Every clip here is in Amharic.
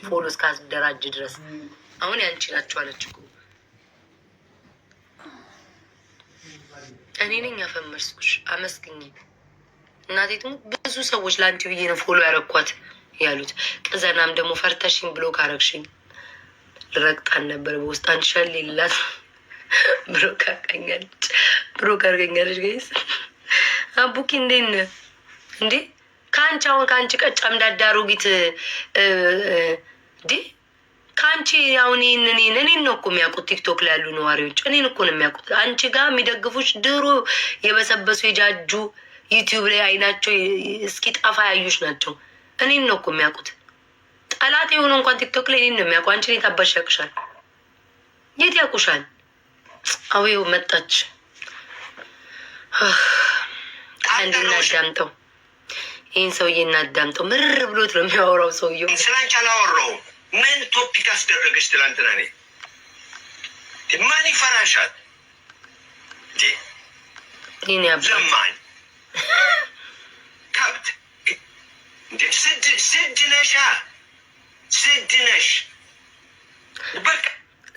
ፎሎ እስካስደራጅ ድረስ አሁን ያንቺ ናቸው አለች እኮ። እኔ ነኝ ያፈመስኩሽ፣ አመስግኝ እናቴ። ብዙ ሰዎች ለአንቺ ብዬ ነው ፎሎ ያረኳት ያሉት። ቅዘናም ደግሞ ፈርተሽኝ ብሎ ካረግሽኝ ልረግጣን ነበር በውስጥ አንቺ ሸል የላት ብሎ ካቀኛለች ብሎ ካርገኛለች። ገይስ አቡኪ እንዴት ነህ እንዴ? ከአንቺ አሁን ከአንቺ ቀጫ እንዳዳሩጊት እንዴ ከአንቺ አሁን እኔን ነው እኮ የሚያውቁት ቲክቶክ ላይ ያሉ ነዋሪዎች እኔን እኮ ነው የሚያውቁት። አንቺ ጋር የሚደግፉሽ ድሮ የበሰበሱ የጃጁ ዩቲዩብ ላይ አይናቸው እስኪ ጠፋ ያዩሽ ናቸው። እኔን ነው እኮ የሚያውቁት። ጠላት የሆነ እንኳን ቲክቶክ ላይ እኔን ነው የሚያውቁ። አንቺ እኔ ታባሽ ያውቅሻል? የት ያውቁሻል? አዌው መጣች። አንድ እናዳምጠው፣ ይህን ሰውዬ እናዳምጠው። ምርር ብሎት ነው የሚያወራው ሰውዬው። ስላንቺ አላወራውም። ምን ቶፒክ አስደረገች ትላንትና? እኔ ማን ይፈራሻል? ዘማኝ ከብት ስድ ነሻ፣ ስድ ነሽ። በቃ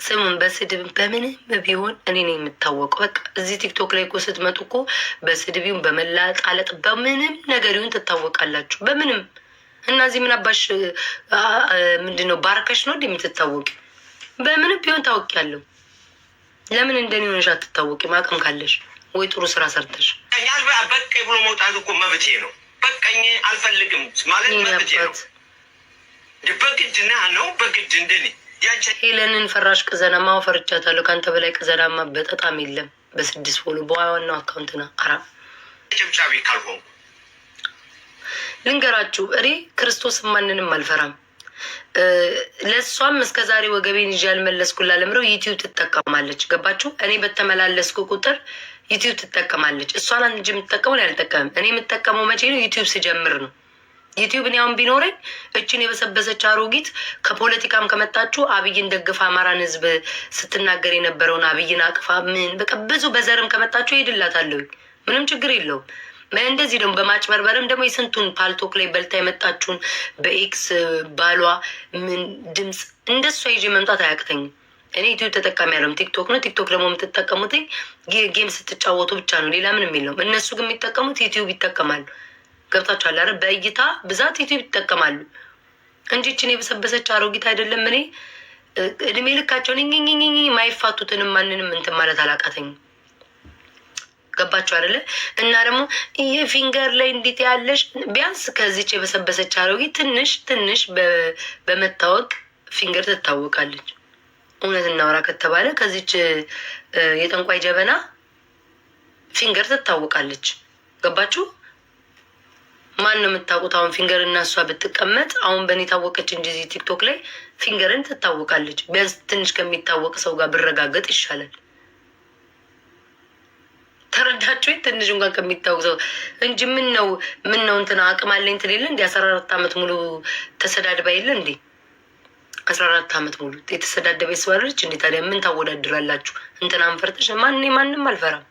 ስሙን በስድብ በምንም ቢሆን እኔ ነው የምታወቀው። በቃ እዚህ ቲክቶክ ላይ እኮ ስትመጡ እኮ በስድብ ይሁን በመላጣለጥ በምንም ነገር ይሁን ትታወቃላችሁ። በምንም እና እዚህ ምን አባሽ ምንድን ነው ባርከሽ ነው እንደምትታወቂ? በምንም ቢሆን ታወቂያለሁ። ለምን እንደኔ ሆነሽ አትታወቂም? አቅም ካለሽ ወይ ጥሩ ስራ ሰርተሽ። በቃኝ ብሎ መውጣት እኮ መብቴ ነው። በቃኝ አልፈልግም ማለት መብቴ ነው። በግድ ና ነው በግድ እንደኔ ሄለንን ፈራሽ ቅዘናማ ፈርቻታለሁ። ከአንተ በላይ ቅዘናማ በጠጣም የለም። በ6 ፎሎ በዋናው አካውንት ነው። ጭብጫቢ ካልሆንኩ ልንገራችሁ፣ እኔ ክርስቶስ ማንንም አልፈራም። ለእሷም እስከ ዛሬ ወገቤን ይዤ ያልመለስኩላ ለምረው ዩቲዩብ ትጠቀማለች። ገባችሁ? እኔ በተመላለስኩ ቁጥር ዩቲዩብ ትጠቀማለች። እሷን አንድ የምትጠቀመው ያልጠቀምም። እኔ የምጠቀመው መቼ ነው? ዩቲዩብ ስጀምር ነው። ዩቲዩብ እኔ አሁን ቢኖረኝ እችን የበሰበሰች አሮጊት ከፖለቲካም ከመጣችሁ አብይን ደግፋ አማራን ህዝብ ስትናገር የነበረውን አብይን አቅፋ ምን በቃ ብዙ በዘርም ከመጣችሁ ይሄድላታለሁኝ። ምንም ችግር የለውም። እንደዚህ ደግሞ በማጭበርበርም ደግሞ የስንቱን ፓልቶክ ላይ በልታ የመጣችሁን በኤክስ ባሏ ምን ድምፅ እንደሷ ይዤ መምጣት አያቅተኝም። እኔ ዩቲዩብ ተጠቃሚ ያለውም ቲክቶክ ነው። ቲክቶክ ደግሞ የምትጠቀሙት ጌም ስትጫወቱ ብቻ ነው፣ ሌላ ምንም የለውም። እነሱ ግን የሚጠቀሙት ዩቲዩብ ይጠቀማሉ። ገብታችኋል አይደል? በእይታ ብዛት ዩቲዩብ ይጠቀማሉ እንጂ እችን የበሰበሰች አሮጊት አይደለም። እኔ እድሜ ልካቸውን ማይፋቱትንም ማንንም እንትን ማለት አላቃተኝም። ገባችሁ አይደለ? እና ደግሞ የፊንገር ላይ እንዴት ያለሽ ቢያንስ ከዚች የበሰበሰች አሮጊት ትንሽ በመታወቅ ፊንገር ትታወቃለች። እውነት እናውራ ከተባለ ከዚች የጠንቋይ ጀበና ፊንገር ትታወቃለች። ገባችሁ? ማን ነው የምታውቁት? አሁን ፊንገር እና እሷ ብትቀመጥ አሁን በእኔ ታወቀች እንጂ እዚህ ቲክቶክ ላይ ፊንገርን ትታወቃለች። ቢያንስ ትንሽ ከሚታወቅ ሰው ጋር ብረጋገጥ ይሻላል። ተረዳችሁ? ትንሽ እንኳን ከሚታወቅ ሰው እንጂ ምን ነው እንትና አቅም አለኝ ትሌለ እንዲ 14 ዓመት ሙሉ ተሰዳድባ የለ እንዴ? 14 ዓመት ሙሉ የተሰዳደበ ይስባለች እንዴ? ታዲያ ምን ታወዳድራላችሁ? እንትናን ፈርተሽ ማንም አልፈራም።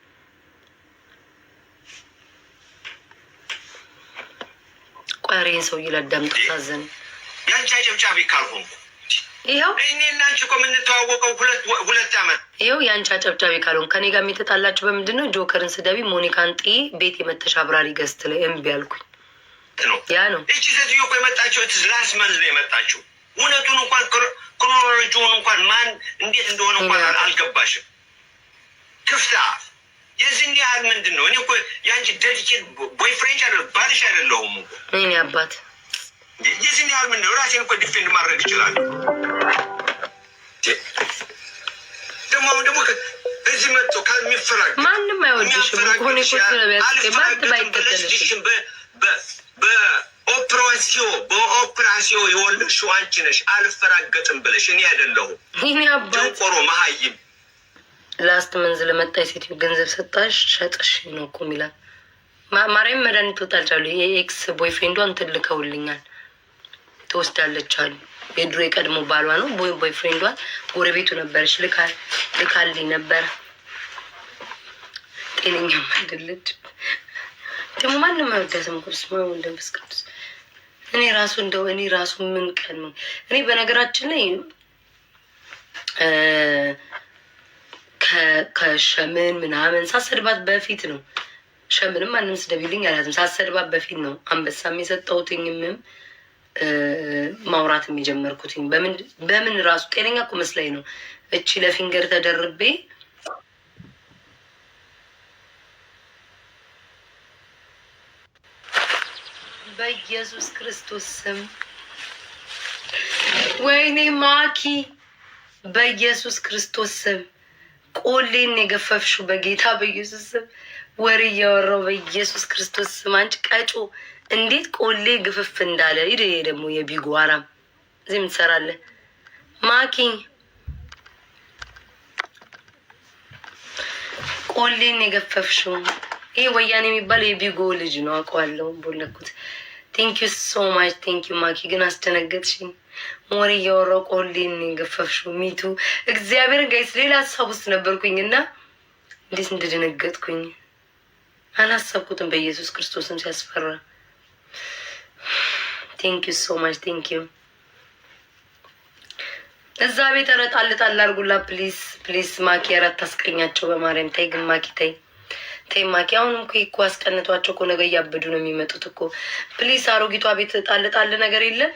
ቋሬን ሰው ይላዳምጥ ታዘን ያንቺ አጨብጫቢ ካልሆንኩ ይኸው እኔ እና አንቺ እኮ የምንተዋወቀው ሁለት ዓመት ይኸው ያንቺ አጨብጫቢ ካልሆንኩ ከኔ ጋር የሚተጣላችሁ በምንድን ነው? ጆከርን ስደቢ ሞኒካን ጥይ ቤት የመተሽ አብራሪ ገዝት ላይ እምቢ አልኩኝ ነው ያ ነው። እቺ ሴትዮ እኮ የመጣችው ላስ መንዝ ነው የመጣችው። እውነቱን እንኳን ክሮኖሎጂውን እንኳን ማን እንዴት እንደሆነ እንኳን አልገባሽም። ክፍታ የዚህን ያህል ምንድን ነው? እኔ እኮ የአንቺ ዴዲኬት ቦይፍሬንድ አይደለሁ ባልሽ አይደለሁም እኮ እኔ አባት። የዚህን ያህል ምንድን ነው? ራሴን እኮ ዲፌንድ ማድረግ ይችላል። ደግሞ እዚህ መጥቶ ከሚፈራግ ማንም አይወድሽም። ሆኔ ባይተተልሽም በኦፕራሲዮ የወለድሽው አንቺ ነሽ። አልፈራገጥም ብለሽ እኔ አይደለሁም። ጀንቆሮ መሀይም ላስት መንዝ ለመጣይ ሴትዮ ገንዘብ ሰጣሽ ሸጥሽ ነው እኮ የሚላል። ማርያም መድኃኒት ወጣልቻሉ። የኤክስ ቦይፍሬንዷን ትልከውልኛል ትወስዳለች አሉ። የድሮ የቀድሞ ባሏ ነው ቦይፍሬንዷን ጎረቤቱ ነበረች ልካልኝ ነበር። ጤነኛም አይደለች ደግሞ ማንም አይወዳትም። ቅዱስ መንፈስ ቅዱስ እኔ ራሱ ምን ቀን ነው እኔ በነገራችን ላይ ከሸምን ምናምን ሳሰድባት በፊት ነው። ሸምንም ማንም ስደቢልኝ አላትም። ሳሰድባት በፊት ነው አንበሳም የሰጠሁትኝም ማውራትም የጀመርኩትኝ። በምን ራሱ ጤነኛ እኮ መስላኝ ነው እቺ ለፊንገር ተደርቤ በኢየሱስ ክርስቶስ ስም ወይኔ ማኪ በኢየሱስ ክርስቶስ ስም ቆሌን የገፈፍሽው በጌታ በኢየሱስ ስም ወሬ እያወራው በኢየሱስ ክርስቶስ ስም አንቺ ቀጮ እንዴት ቆሌ ግፍፍ እንዳለ ይሄ ደግሞ የቢጎ አራም እዚህ የምትሰራለህ ማኪ ቆሌን የገፈፍሽው ይሄ ወያኔ የሚባል የቢጎ ልጅ ነው አውቀዋለሁ ቦለኩት ቴንክ ዩ ሶ ማች ቴንክ ዩ ማኪ ግን አስደነገጥሽኝ ወሬ እያወራው ቆሌን የገፈፍሽው ሚቱ እግዚአብሔርን ጋይስ ሌላ ሀሳብ ውስጥ ነበርኩኝ እና እንዴት እንደደነገጥኩኝ አላሰብኩትም በኢየሱስ ክርስቶስም ሲያስፈራ ቴንክ ዩ ሶ ማች ቴንክ ዩ እዛ ቤት ጣል አድርጉላ ፕሊዝ ፕሊዝ ማኪ አራት ታስቀኛቸው በማርያም ተይ ግን ማኪ ተይ ማኪ አሁንም እኮ አስቀንቷቸው እኮ ነገ እያበዱ ነው የሚመጡት እኮ ፕሊዝ አሮጊቷ ቤት ጣል ነገር የለም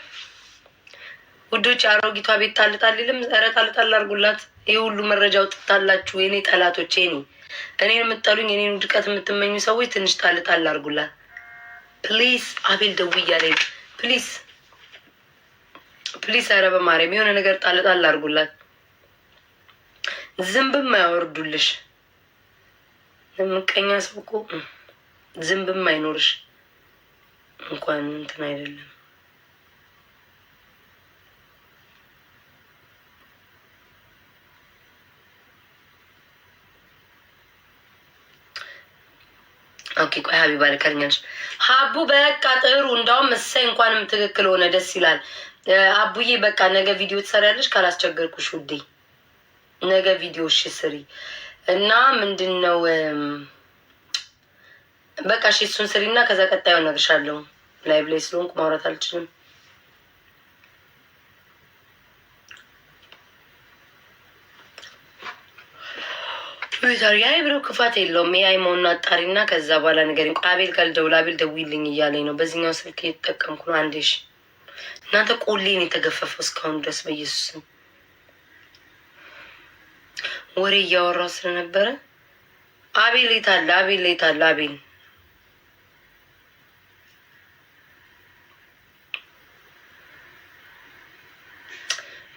ውዶች አሮጊቷ ቤት ጣል የለም ኧረ ጣል አድርጉላት ይሄ ሁሉ መረጃ አውጥታላችሁ የኔ ጠላቶች እኔን የምጠሉኝ የኔን ውድቀት የምትመኙ ሰዎች ትንሽ ጣል አድርጉላት ፕሊዝ አቤል ደውይ እያለኝ ፕሊዝ ኧረ በማርያም የሆነ ነገር ጣል አድርጉላት ዝንብም አያወርዱልሽ ምቀኛ ሰው እኮ ዝንብም አይኖርሽ እንኳን እንትን አይደለም ኦኬ ቆይ ሀቢባ ልከልኛለሽ ሀቡ በቃ ጥሩ እንዳውም መሳይ እንኳንም ትክክል ሆነ ደስ ይላል አቡዬ በቃ ነገ ቪዲዮ ትሰሪያለሽ ካላስቸገርኩሽ ውዴ ነገ ቪዲዮ እሺ ስሪ እና ምንድነው በቃ እሺ እሱን ስሪና ከዛ ቀጣዩ እነግርሻለሁ ላይቭ ላይ ስለሆንኩ ማውራት አልችልም ያይ ብሎ ክፋት የለውም ያይ መሆኑ አጣሪና ከዛ በኋላ ነገር አቤል ካልደውል አቤል ደውይልኝ እያለኝ ነው በዚህኛው ስልክ እየተጠቀምኩ ነው አንዴ እሺ እናንተ ቆሌን የተገፈፈው እስካሁን ድረስ በኢየሱስም ወሬ እያወራው ስለነበረ አቤል የታለ አቤል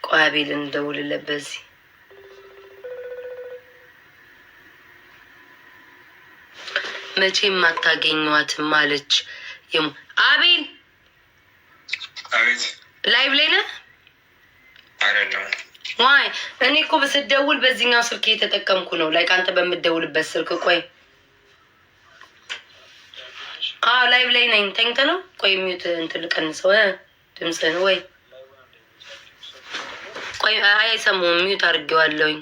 ቆይ አቤል እንደውልለት በዚህ መቼም አታገኘዋትም አለች አቤል አቤት ላይቭ ላይ ነህ አይደለም ዋይ እኔ እኮ በስደውል በዚህኛው ስልክ እየተጠቀምኩ ነው ላይክ አንተ በምትደውልበት ስልክ ቆይ ላይቭ ላይ ነኝ ተኝተህ ነው ቆይ ሚዩት እንትን ልቀንሰው ድምፅህን ወይ ቆይ አይሰማሁም ሚዩት አድርጌዋለሁኝ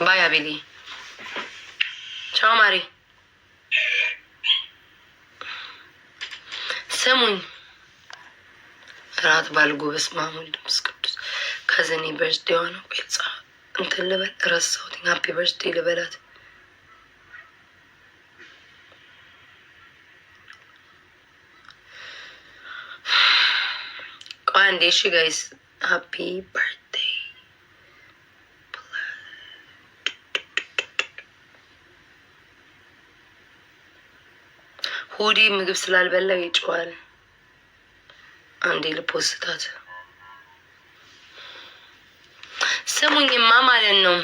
ባይ አቤሊ ቻው ማሪ። ስሙኝ ራት ባልጎ በስመ አብ ወወልድ ወመንፈስ ቅዱስ ከዘኔ በርዝዴዋ ነው። ቆይጻ እንትን ልበል ረሳሁት። ሃፒ በርዝዴ ልበላት። ቆይ አንዴ እሺ ጋይስ ሃፒ በርዝዴ ሁዲ ምግብ ስላልበላው ይጮዋል። አንዴ ልፖስታት ስሙኝማ ማለት ነው።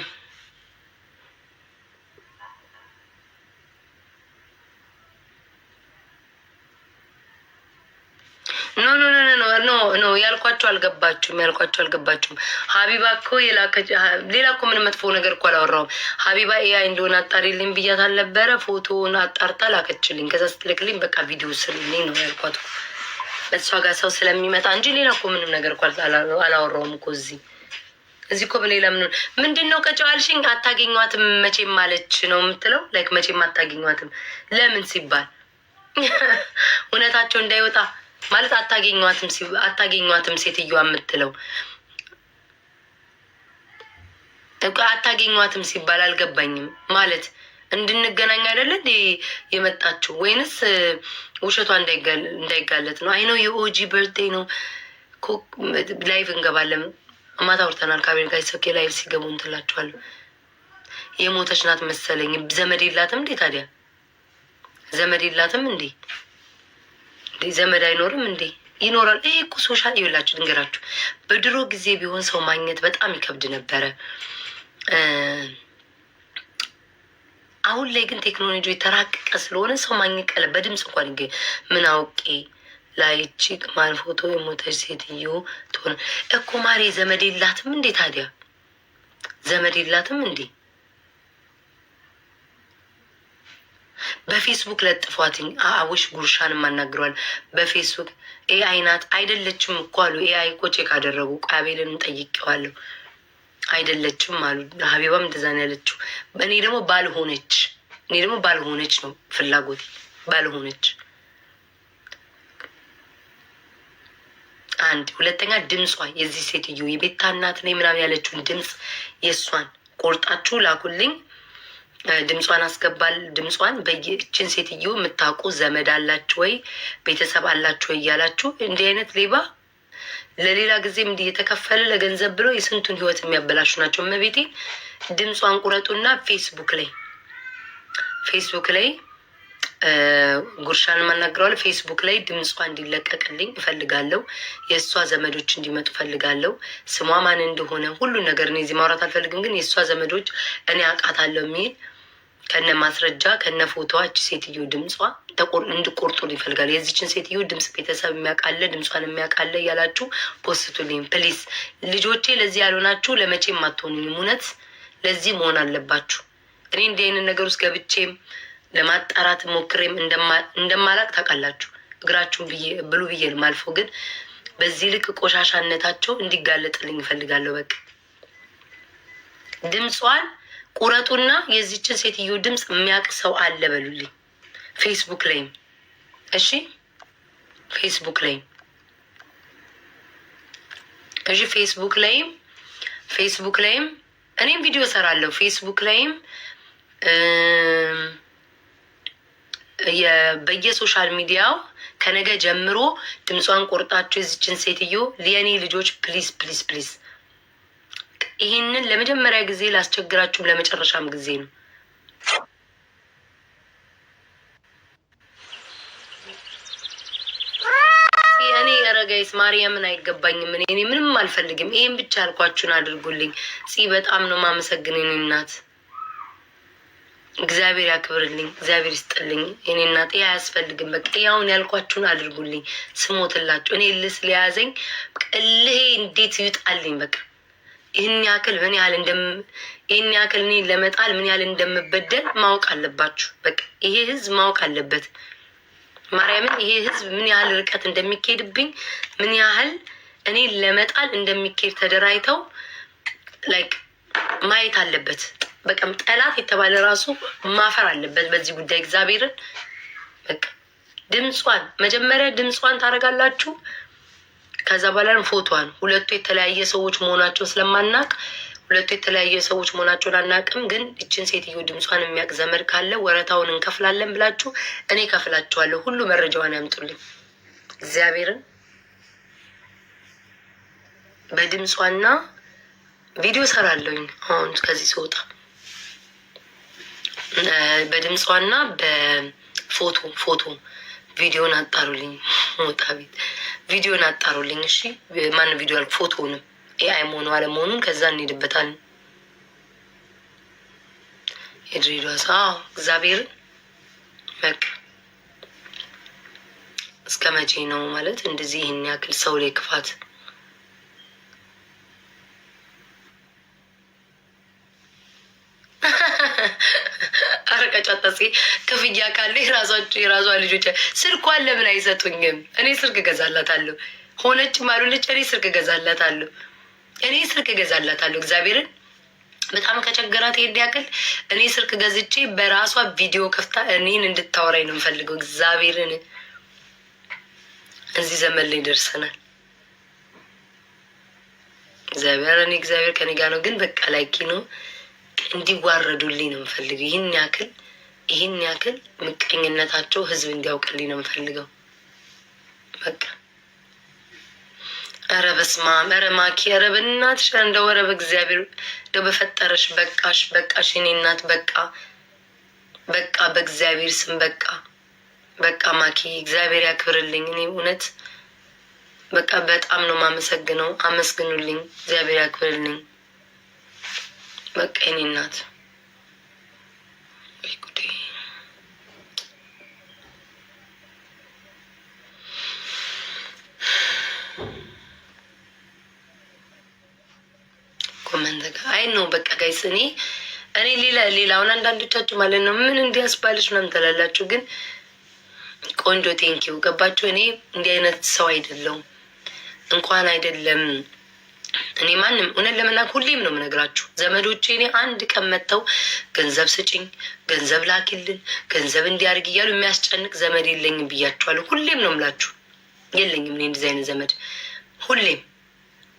ኖ ያልኳቸው አልገባችሁም። ሀቢባ እኮ ሌላ እኮ ምን መጥፎ ነገር እኮ አላወራውም። ሀቢባ ኤአይ እንደሆነ አጣሪልኝ ብያት አልነበረ? ፎቶውን አጣርታ ላከችልኝ። ከዛ ስትልክልኝ በቃ ቪዲዮ ስልልኝ ነው ያልኳት። በእሷ ጋር ሰው ስለሚመጣ እንጂ ሌላ እኮ ምንም ነገር እኮ አላወራውም እኮ እዚህ እኮ በሌላ ምንድን ነው ከጨዋልሽኝ አታገኟትም መቼም ማለች ነው የምትለው። ላይክ መቼም አታገኟትም ለምን ሲባል እውነታቸው እንዳይወጣ ማለት አታገኟትም ሴትዮዋ የምትለው አታገኟትም ሲባል አልገባኝም። ማለት እንድንገናኝ አይደለ እንዴ የመጣችው? ወይንስ ውሸቷ እንዳይጋለጥ ነው? አይ ነው የኦጂ በርዴ ነው። ላይቭ እንገባለን። ማታ አውርተናል። ካቤል ጋር ሰኬ ላይቭ ሲገቡ እንትላችኋለሁ። የሞተች ናት መሰለኝ። ዘመድ የላትም እንዴ ታዲያ? ዘመድ የላትም እንዴ? ዘመድ አይኖርም እንዴ? ይኖራል። ይሄ እኮ ሶሻል ይብላችሁ ልንገራችሁ። በድሮ ጊዜ ቢሆን ሰው ማግኘት በጣም ይከብድ ነበረ። አሁን ላይ ግን ቴክኖሎጂ የተራቀቀ ስለሆነ ሰው ማግኘት ቀለ። በድምፅ እንኳን ምን አውቄ ላይቺ ማን ፎቶ የሞተች ሴትዮ ትሆነ እኮ ማሬ። ዘመድ የላትም እንዴ ታዲያ? ዘመድ የላትም እንዴ? በፌስቡክ ለጥፏትኝ አውሽ ጉርሻን ማናግረዋል። በፌስቡክ ኤአይ ናት አይደለችም እኮ አሉ። ኤአይ እኮ ቼክ አደረጉ። ቃቤልን ጠይቄዋለሁ። አይደለችም አሉ። ሀቢባም እንደዛ ነው ያለችው። እኔ ደግሞ ባልሆነች ነው ፍላጎቴ። ባልሆነች አንድ ሁለተኛ ድምጿ የዚህ ሴትዮ የቤታ እናት ነኝ ምናምን ያለችውን ድምፅ የእሷን ቆርጣችሁ ላኩልኝ። ድምጿን አስገባል። ድምጿን በየችን ሴትዮ የምታውቁ ዘመድ አላችሁ ወይ ቤተሰብ አላችሁ ወይ እያላችሁ እንዲህ አይነት ሌባ ለሌላ ጊዜም እንዲህ የተከፈለ ለገንዘብ ብሎ የስንቱን ህይወት የሚያበላሹ ናቸው። እመቤቴ ድምጿን ቁረጡና ፌስቡክ ላይ ጉርሻን ማናግረዋል። ፌስቡክ ላይ ድምጿ እንዲለቀቅልኝ እፈልጋለሁ። የእሷ ዘመዶች እንዲመጡ እፈልጋለሁ። ስሟ ማን እንደሆነ ሁሉን ነገር እኔ እዚህ ማውራት አልፈልግም፣ ግን የእሷ ዘመዶች እኔ አውቃታለሁ የሚል ከነ ማስረጃ ከነ ፎቶዋ እቺ ሴትዮ ድምጿ እንድቆርጡ ይፈልጋል። የዚችን ሴትዮ ድምፅ ቤተሰብ የሚያውቃለ ድምጿን የሚያውቃለ እያላችሁ ፖስቱልኝ ፕሊስ። ልጆቼ ለዚህ ያልሆናችሁ ለመቼም አትሆኑኝም። እውነት ለዚህ መሆን አለባችሁ። እኔ እንዲህ አይነት ነገር ውስጥ ገብቼም ለማጣራት ሞክሬም እንደማላቅ ታውቃላችሁ። እግራችሁን ብሉ ብዬ ማልፎ፣ ግን በዚህ ልክ ቆሻሻነታቸው እንዲጋለጥልኝ ይፈልጋለሁ። በቃ ድምጿን ቁረጡና የዚችን ሴትዮ ድምፅ የሚያውቅ ሰው አለ በሉልኝ። ፌስቡክ ላይም እሺ፣ ፌስቡክ ላይም እኔም ቪዲዮ ሰራለሁ። ፌስቡክ ላይም በየሶሻል ሚዲያው ከነገ ጀምሮ ድምጿን ቆርጣችሁ የዚችን ሴትዮ ለኔ ልጆች ፕሊዝ ይህንን ለመጀመሪያ ጊዜ ላስቸግራችሁም ለመጨረሻም ጊዜ ነው። እኔ ረጋይስ ማርያምን አይገባኝም። እኔ ምንም አልፈልግም። ይሄን ብቻ አልኳችሁን አድርጉልኝ። በጣም ነው ማመሰግነኝ እናት። እግዚአብሔር ያክብርልኝ፣ እግዚአብሔር ይስጥልኝ። እኔ እናት አያስፈልግም። በቃ ያውን ያልኳችሁን አድርጉልኝ። ስሞትላችሁ እኔ ልስ ሊያዘኝ ቅልሄ እንዴት ይውጣልኝ። በቃ ይህን ያክል እኔ ለመጣል ምን ያህል እንደምበደል ማወቅ አለባችሁ። በቃ ይሄ ህዝብ ማወቅ አለበት። ማርያምን ይሄ ህዝብ ምን ያህል ርቀት እንደሚካሄድብኝ፣ ምን ያህል እኔ ለመጣል እንደሚካሄድ ተደራይተው ላይክ ማየት አለበት። በቃም ጠላት የተባለ ራሱ ማፈር አለበት በዚህ ጉዳይ እግዚአብሔርን። በቃ ድምጿን መጀመሪያ ድምጿን ታደርጋላችሁ። ከዛ በኋላ ፎቶዋን ሁለቱ የተለያየ ሰዎች መሆናቸው ስለማናቅ ሁለቱ የተለያየ ሰዎች መሆናቸውን አናቅም። ግን እችን ሴትዮ ድምጿን የሚያውቅ ዘመድ ካለ ወረታውን እንከፍላለን ብላችሁ እኔ ከፍላችኋለሁ። ሁሉ መረጃዋን ያምጡልኝ እግዚአብሔርን። በድምጿና ቪዲዮ ሰራለሁኝ አሁን ከዚህ ስወጣ በድምጿና በፎቶ ቪዲዮን አጣሩልኝ። ሞጣ ቤት ቪዲዮን አጣሩልኝ። እሺ ማን ቪዲዮ አልኩ ፎቶውንም ኤአይ መሆኑ አለመሆኑን ከዛ እንሄድበታለን። የድሬዳዋ ሰው እግዚአብሔርን በቃ እስከ መቼ ነው ማለት እንደዚህ ይህን ያክል ሰው ላይ ክፋት? አረቀጫጣሴ ክፍያ ካለ የራሷ ልጆች ስልኳን ለምን አይሰጡኝም? እኔ ስልክ እገዛላታለሁ። ሆነችም አልሆነች እኔ ስልክ እገዛላታለሁ። እግዚአብሔርን በጣም ከቸገራት ይሄን ያክል እኔ ስልክ ገዝቼ በራሷ ቪዲዮ ከፍታ እኔን እንድታወራኝ ነው የምፈልገው። እግዚአብሔርን እዚህ ዘመን ላይ ደርሰናል። እግዚአብሔር ከኔ ጋር ነው። ግን በቃ ላይኪ ነው እንዲዋረዱልኝ ነው የምፈልገው። ይህን ያክል ምቀኝነታቸው ህዝብ እንዲያውቅልኝ ነው የምፈልገው። በቃ ኧረ በስመ አብ፣ ኧረ ማኪ፣ ኧረ በእናትሽ እንደው ኧረ በእግዚአብሔር እንደው በፈጠረሽ በቃሽ የኔ እናት በቃ በእግዚአብሔር ስም በቃ ማኪ እግዚአብሔር ያክብርልኝ። እኔ እውነት በቃ በጣም ነው የማመሰግነው። አመስግኑልኝ፣ እግዚአብሔር ያክብርልኝ። በቃ የኔ እናት ኮመንት ጋር አይ ነው በቃ ጋይስ እኔ ሌላውን አንዳንዶቻችሁ ማለት ነው ምን እንዲያስባልሽ ምናምን ትላላችሁ። ግን ቆንጆ ቴንኪው ገባችሁ። እኔ እንዲህ አይነት ሰው አይደለሁም። እንኳን አይደለም እኔ ማንም እውነት ለመናገር ሁሌም ነው የምነግራችሁ ዘመዶቼ እኔ አንድ ቀን መጥተው ገንዘብ ስጭኝ፣ ገንዘብ ላኪልን፣ ገንዘብ እንዲያርግ እያሉ የሚያስጨንቅ ዘመድ የለኝም ብያችኋለሁ። ሁሌም ነው የምላችሁ የለኝም እኔ እንደዚህ አይነት ዘመድ። ሁሌም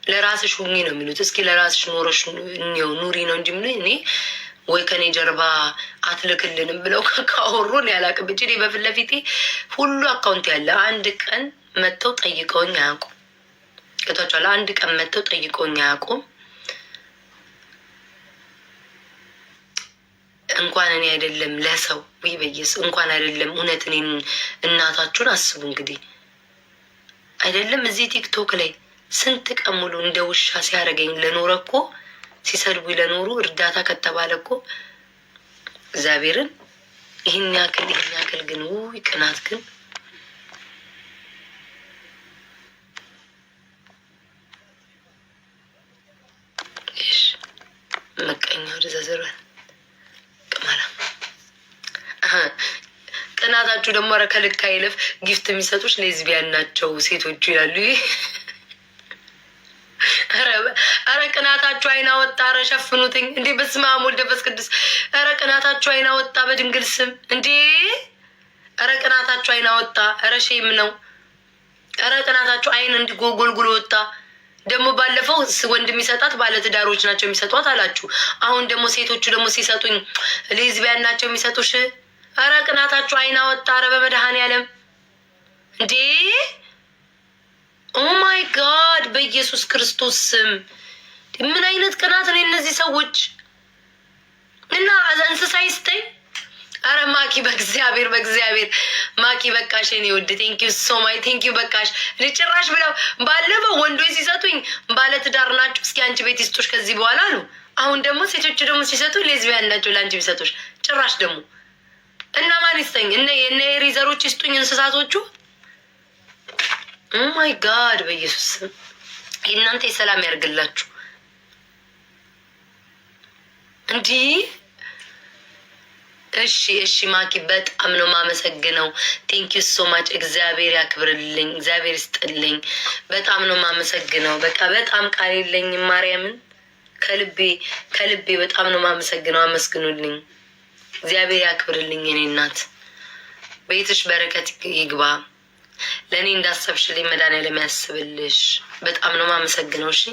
ለራስሽ ሁኚ ነው የሚሉት። እስኪ ለራስሽ ኖረሽ ኑሪ ነው እንጂ እኔ ወይ ከኔ ጀርባ አትልክልንም ብለው ካወሩን ያላቅም እንጂ እኔ በፊት ለፊቴ ሁሉ አካውንት ያለ አንድ ቀን መጥተው ጠይቀውኝ አያውቁም። ከታቻለ አንድ ቀን መጥተው ጠይቀውኝ አያውቁም። እንኳን እኔ አይደለም ለሰው ወይ በየስ እንኳን አይደለም እውነት እኔን እናታችሁን አስቡ እንግዲህ አይደለም እዚህ ቲክቶክ ላይ ስንት ቀን ሙሉ እንደ ውሻ ሲያደርገኝ ለኖረ እኮ ሲሰድቡኝ ለኖሩ እርዳታ ከተባለ እኮ እግዚአብሔርን ይህን ያክል ግን ውይ ቅናት ግን መቀኛ ወደዛ ዘርበን ቅማላ ቅናታችሁ ደግሞ ኧረ ከልክ አይለፍ። ጊፍት የሚሰጡች ሌዝቢያን ናቸው ሴቶቹ ይላሉ። ኧረ ቅናታችሁ አይና ወጣ። ኧረ ሸፍኑትኝ እንዴ! በስመ አብ ወወልድ ወመንፈስ ቅዱስ። ኧረ ቅናታችሁ አይና ወጣ በድንግል ስም እንዴ! ኧረ ቅናታችሁ አይና ወጣ። ኧረ ሼም ነው። ኧረ ቅናታችሁ አይን እንዲጎጎልጉሎ ወጣ። ደግሞ ባለፈው ወንድ የሚሰጣት ባለትዳሮች ናቸው የሚሰጧት አላችሁ። አሁን ደግሞ ሴቶቹ ደግሞ ሲሰጡኝ ሌዝቢያን ናቸው የሚሰጡሽ። ኧረ ቅናታችሁ አይና ወጣ። ኧረ በመድኃኔዓለም እንዴ! ኦ ማይ ጋድ! በኢየሱስ ክርስቶስ ስም ምን አይነት ቅናት ነው እነዚህ ሰዎች? እና እንስሳ ይስጠኝ። ኧረ ማኪ በእግዚአብሔር ማኪ በቃሽ። እኔ ውድ ቴንኪዩ ሶ ማይ ቴንኪዩ በቃሽ። ጭራሽ ብለው ባለፈው ወንዶች ሲሰጡኝ ባለትዳር ናቸው እስኪ አንቺ ቤት ይስጡሽ ከዚህ በኋላ አሉ። አሁን ደግሞ ሴቶች ደግሞ ሲሰጡ ሌዝቢያን ናቸው ለአንቺ ቢሰጡሽ። ጭራሽ ደግሞ እና ማን ይስጠኝ? እነ ሪዘሮች ይስጡኝ እንስሳቶቹ። ኦ ማይ ጋድ በኢየሱስ ስም እናንተ የሰላም ያርግላችሁ። እንዲህ እሺ ማኪ በጣም ነው ማመሰግነው። ቴንክ ዩ ሶ ማች። እግዚአብሔር ያክብርልኝ፣ እግዚአብሔር ይስጥልኝ። በጣም ነው ማመሰግነው። በቃ በጣም ቃል የለኝም። ማርያምን ከልቤ በጣም ነው የማመሰግነው። አመስግኑልኝ። እግዚአብሔር ያክብርልኝ። እኔ እናት ቤትሽ በረከት ይግባ። ለእኔ እንዳሰብሽልኝ መድኃኒዓለም ያስብልሽ። በጣም ነው የማመሰግነው። እሺ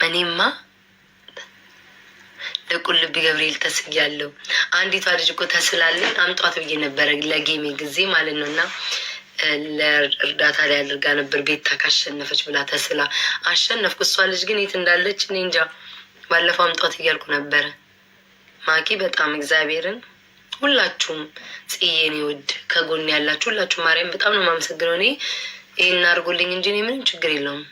እኔማ ለቁልቢ ገብርኤል ተስያለሁ። አንዲቷ ልጅ እኮ ተስላለኝ አምጧት ብዬ ነበረ ለጌሜ ጊዜ ማለት ነው። እና ለእርዳታ ላይ አድርጋ ነበር ቤታ ካሸነፈች ብላ ተስላ አሸነፍኩ። እሷ ልጅ ግን የት እንዳለች እኔ እንጃ። ባለፈው አምጧት እያልኩ ነበረ። ማኪ በጣም እግዚአብሔርን ሁላችሁም ጽዬን ይወድ ከጎን ያላችሁ ሁላችሁም ማርያም በጣም ነው የማመሰግነው። እኔ ይህን አድርጎልኝ እንጂ እኔ ምንም ችግር የለውም።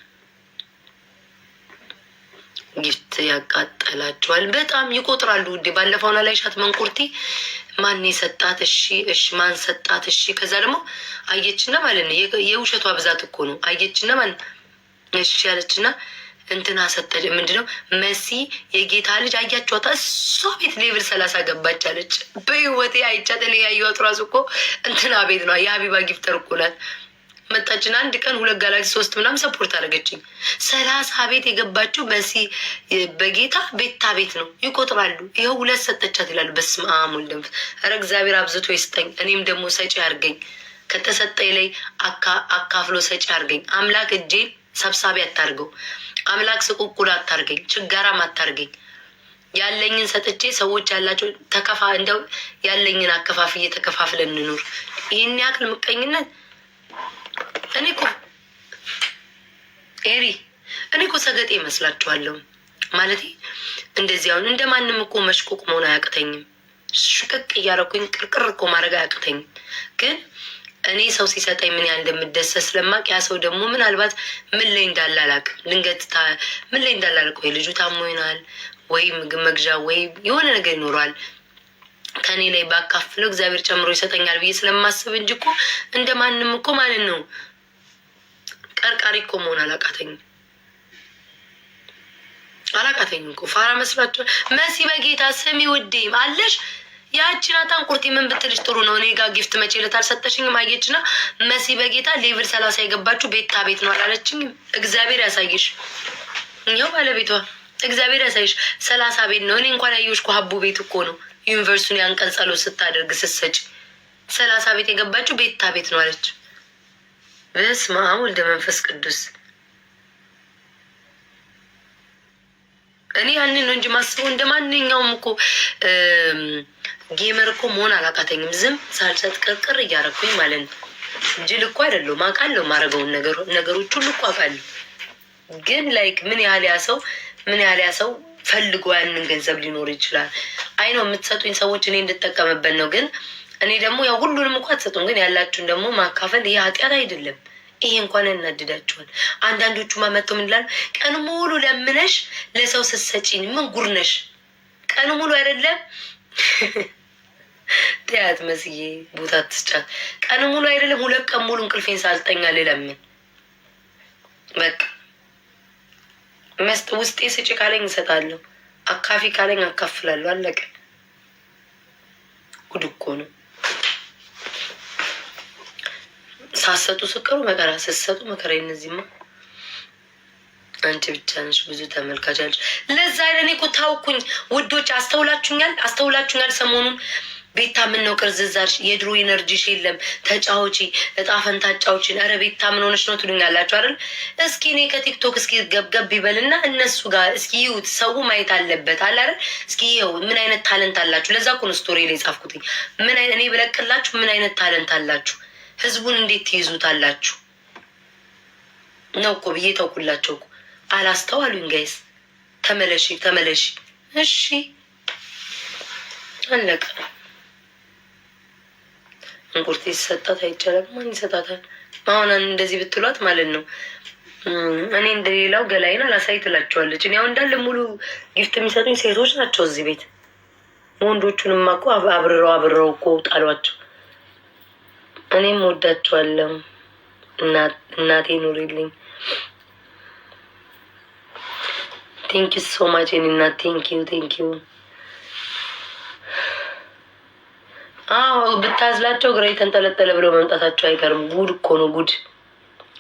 ጊፍት ያቃጠላቸዋል በጣም ይቆጥራሉ ውዴ። ባለፈው ላይ ሻት መንቁርቲ ማን የሰጣት? እሺ ማን ሰጣት? እሺ ከዛ ደግሞ አየችና ማለት ነው የውሸቷ ብዛት እኮ ነው። አየችና ማን እሺ ያለችና እንትና ሰጠች። ምንድነው መሲ የጌታ ልጅ አያቸዋታ። እሷ ቤት ሌቭል 30 ገባች አለች። በህይወቴ አይቻት እኔ ያየኋት ራሱ እኮ እንትና ቤት ነው። የሀቢባ ጊፍተር እኮ ናት። መጣችን አንድ ቀን 2 ጋላክሲ 3 ምናምን ሰፖርት አደረገችኝ። 30 ቤት የገባችው መሲ በጌታ ቤታ ቤት ነው። ይቆጥራሉ። ይኸው 2 ሰጠቻት ይላሉ። በስመ አብ ወልድ መንፈስ። ኧረ እግዚአብሔር አብዝቶ ይስጠኝ። እኔም ደግሞ ሰጪ አድርገኝ። ከተሰጠኝ ላይ አካፍሎ ሰጪ አድርገኝ። አምላክ እጄን ሰብሳቢ አታርገው። አምላክ ስቁቁል አታርገኝ። ችጋራም አታርገኝ። ያለኝን ሰጥቼ ሰዎች ያላቸው እንደው ያለኝን አከፋፍዬ ተከፋፍለን እንኑር። ይህን ያክል ምቀኝነት እኔ እኮ ሰገጤ ይመስላችኋለሁ ማለት እንደዚህ። አሁን እንደማንም እኮ መሽቆቅ መሆን አያቅተኝም። ሽቅቅ እያረኩኝ ቅርቅር እኮ ማድረግ አያቅተኝም። ግን እኔ ሰው ሲሰጠኝ ምን ያህል እንደምደሰት ስለማቅ ያ ሰው ደግሞ ምናልባት ምን ላይ እንዳላላቅ ልንገት ምን ላይ እንዳላላቅ ወይ ልጁ ታሞ ይሆናል ወይ ምግብ መግዣ ወይ የሆነ ነገር ይኖረዋል ከኔ ላይ ባካፍለው እግዚአብሔር ጨምሮ ይሰጠኛል ብዬ ስለማስብ እንጂ እኮ እንደማንም እኮ ማለት ነው ቀርቃሪ እኮ መሆን አላቃተኝም እኮ ፋራ መስላችኋል። መሲ በጌታ ስሚ ውዴ አለሽ ያቺን አታንቁርቲ ምን ብትልሽ ጥሩ ነው። እኔ ጋር ጊፍት መቼ ዕለት አልሰጠሽኝም። አየችና መሲ በጌታ ሌቭል 30 የገባችሁ ቤታ ቤት ነው አላለችኝም። እግዚአብሔር ያሳይሽ። እኛው ባለቤቷ እግዚአብሔር ያሳይሽ። 30 ቤት ነው። እኔ እንኳን ያየሁሽ እኮ ሀቡ ቤት እኮ ነው። ዩኒቨርሲቲውን ያንቀን ጸሎት ስታደርግ ስትሰጪ 30 ቤት የገባችሁ ቤታ ቤት ነው አለች። በስመ አብ ወልደ መንፈስ ቅዱስ። እኔ ያንን ነው እንጂ ማስበው እንደ ማንኛውም እኮ ጌመር እኮ መሆን አላቃተኝም። ዝም ሳልሰጥ ቅርቅር እያረኩኝ ማለት ነው። ጅል እኮ አይደለሁም። አውቃለሁ ማረገውን ነገሮች ሁሉ እኮ አውቃለሁ። ግን ላይክ ምን ያህል ያ ሰው ፈልጎ ያንን ገንዘብ ሊኖር ይችላል። አይ ነው የምትሰጡኝ ሰዎች እኔ እንድጠቀምበት ነው። ግን እኔ ደግሞ ያው ሁሉንም እኮ አትሰጡም። ግን ያላችሁን ደግሞ ማካፈል ይህ ኃጢአት አይደለም። ይሄ እንኳን ያናድዳችኋል። አንዳንዶቹ ማመጡ ምን ይላሉ? ቀን ሙሉ ለምነሽ ለሰው ስትሰጪኝ ምን ጉርነሽ? ቀን ሙሉ አይደለም ተያት መስዬ ቦታ ትስጫት። ቀን ሙሉ አይደለም 2 ቀን ሙሉ እንቅልፌን ሳልተኛ ልለምን በቃ ውስጤ ስጪ ካለኝ እሰጣለሁ፣ አካፊ ካለኝ አካፍላለሁ። አለቀ። ጉድ እኮ ነው። ሳሰጡ ስቀሩ መከራ፣ ስትሰጡ መከራ። እነዚህማ አንቺ ብቻ ነሽ ብዙ ተመልካች አለሽ። ለዛ አይደል እኔ እኮ ታውኩኝ ውዶች። አስተውላችሁኛል ሰሞኑን ቤታ ምን ነው ቅርዝዛሽ? የድሮ ኢነርጂሽ የለም። ተጫዎቺ እጣ ፈንታ ጫዎቺን። ኧረ ቤታ ምን ሆነሽ ነው ትሉኛላችሁ አይደል? እስኪ እኔ ከቲክቶክ እስኪ ገብገብ ይበልና እነሱ ጋር እስኪ ይዩት። ሰው ማየት አለበት አለ አይደል? እስኪ ይኸው ምን አይነት ታለንት አላችሁ። ለዛ እኮ ነው ስቶሪ ላይ ጻፍኩትኝ። እኔ ብለቅላችሁ ምን አይነት ታለንት አላችሁ፣ ህዝቡን እንዴት ትይዙታላችሁ ነው እኮ ብዬ ተውኩላቸው እኮ። አላስተዋሉኝ ጋይስ። ተመለሺ። እሺ አለቀ። እንቁርት ይሰጣት አይቻልም። ማን ይሰጣታል? አሁን እንደዚህ ብትሏት ማለት ነው እኔ እንደሌላው ገላይን አላሳይ ትላቸዋለች። እኔ አሁን እንዳለ ሙሉ ጊፍት የሚሰጡኝ ሴቶች ናቸው እዚህ ቤት። ወንዶቹንማ እኮ አብረው እኮ ጣሏቸው። እኔም ወዳቸዋለሁ። እናቴ ኑሪልኝ። ቴንኪዩ ሶ ማች እኔ እናት ቴንኪዩ። አዎ ብታዝላቸው ግራ የተንጠለጠለ ብለው መምጣታቸው አይቀርም። ጉድ እኮ ነው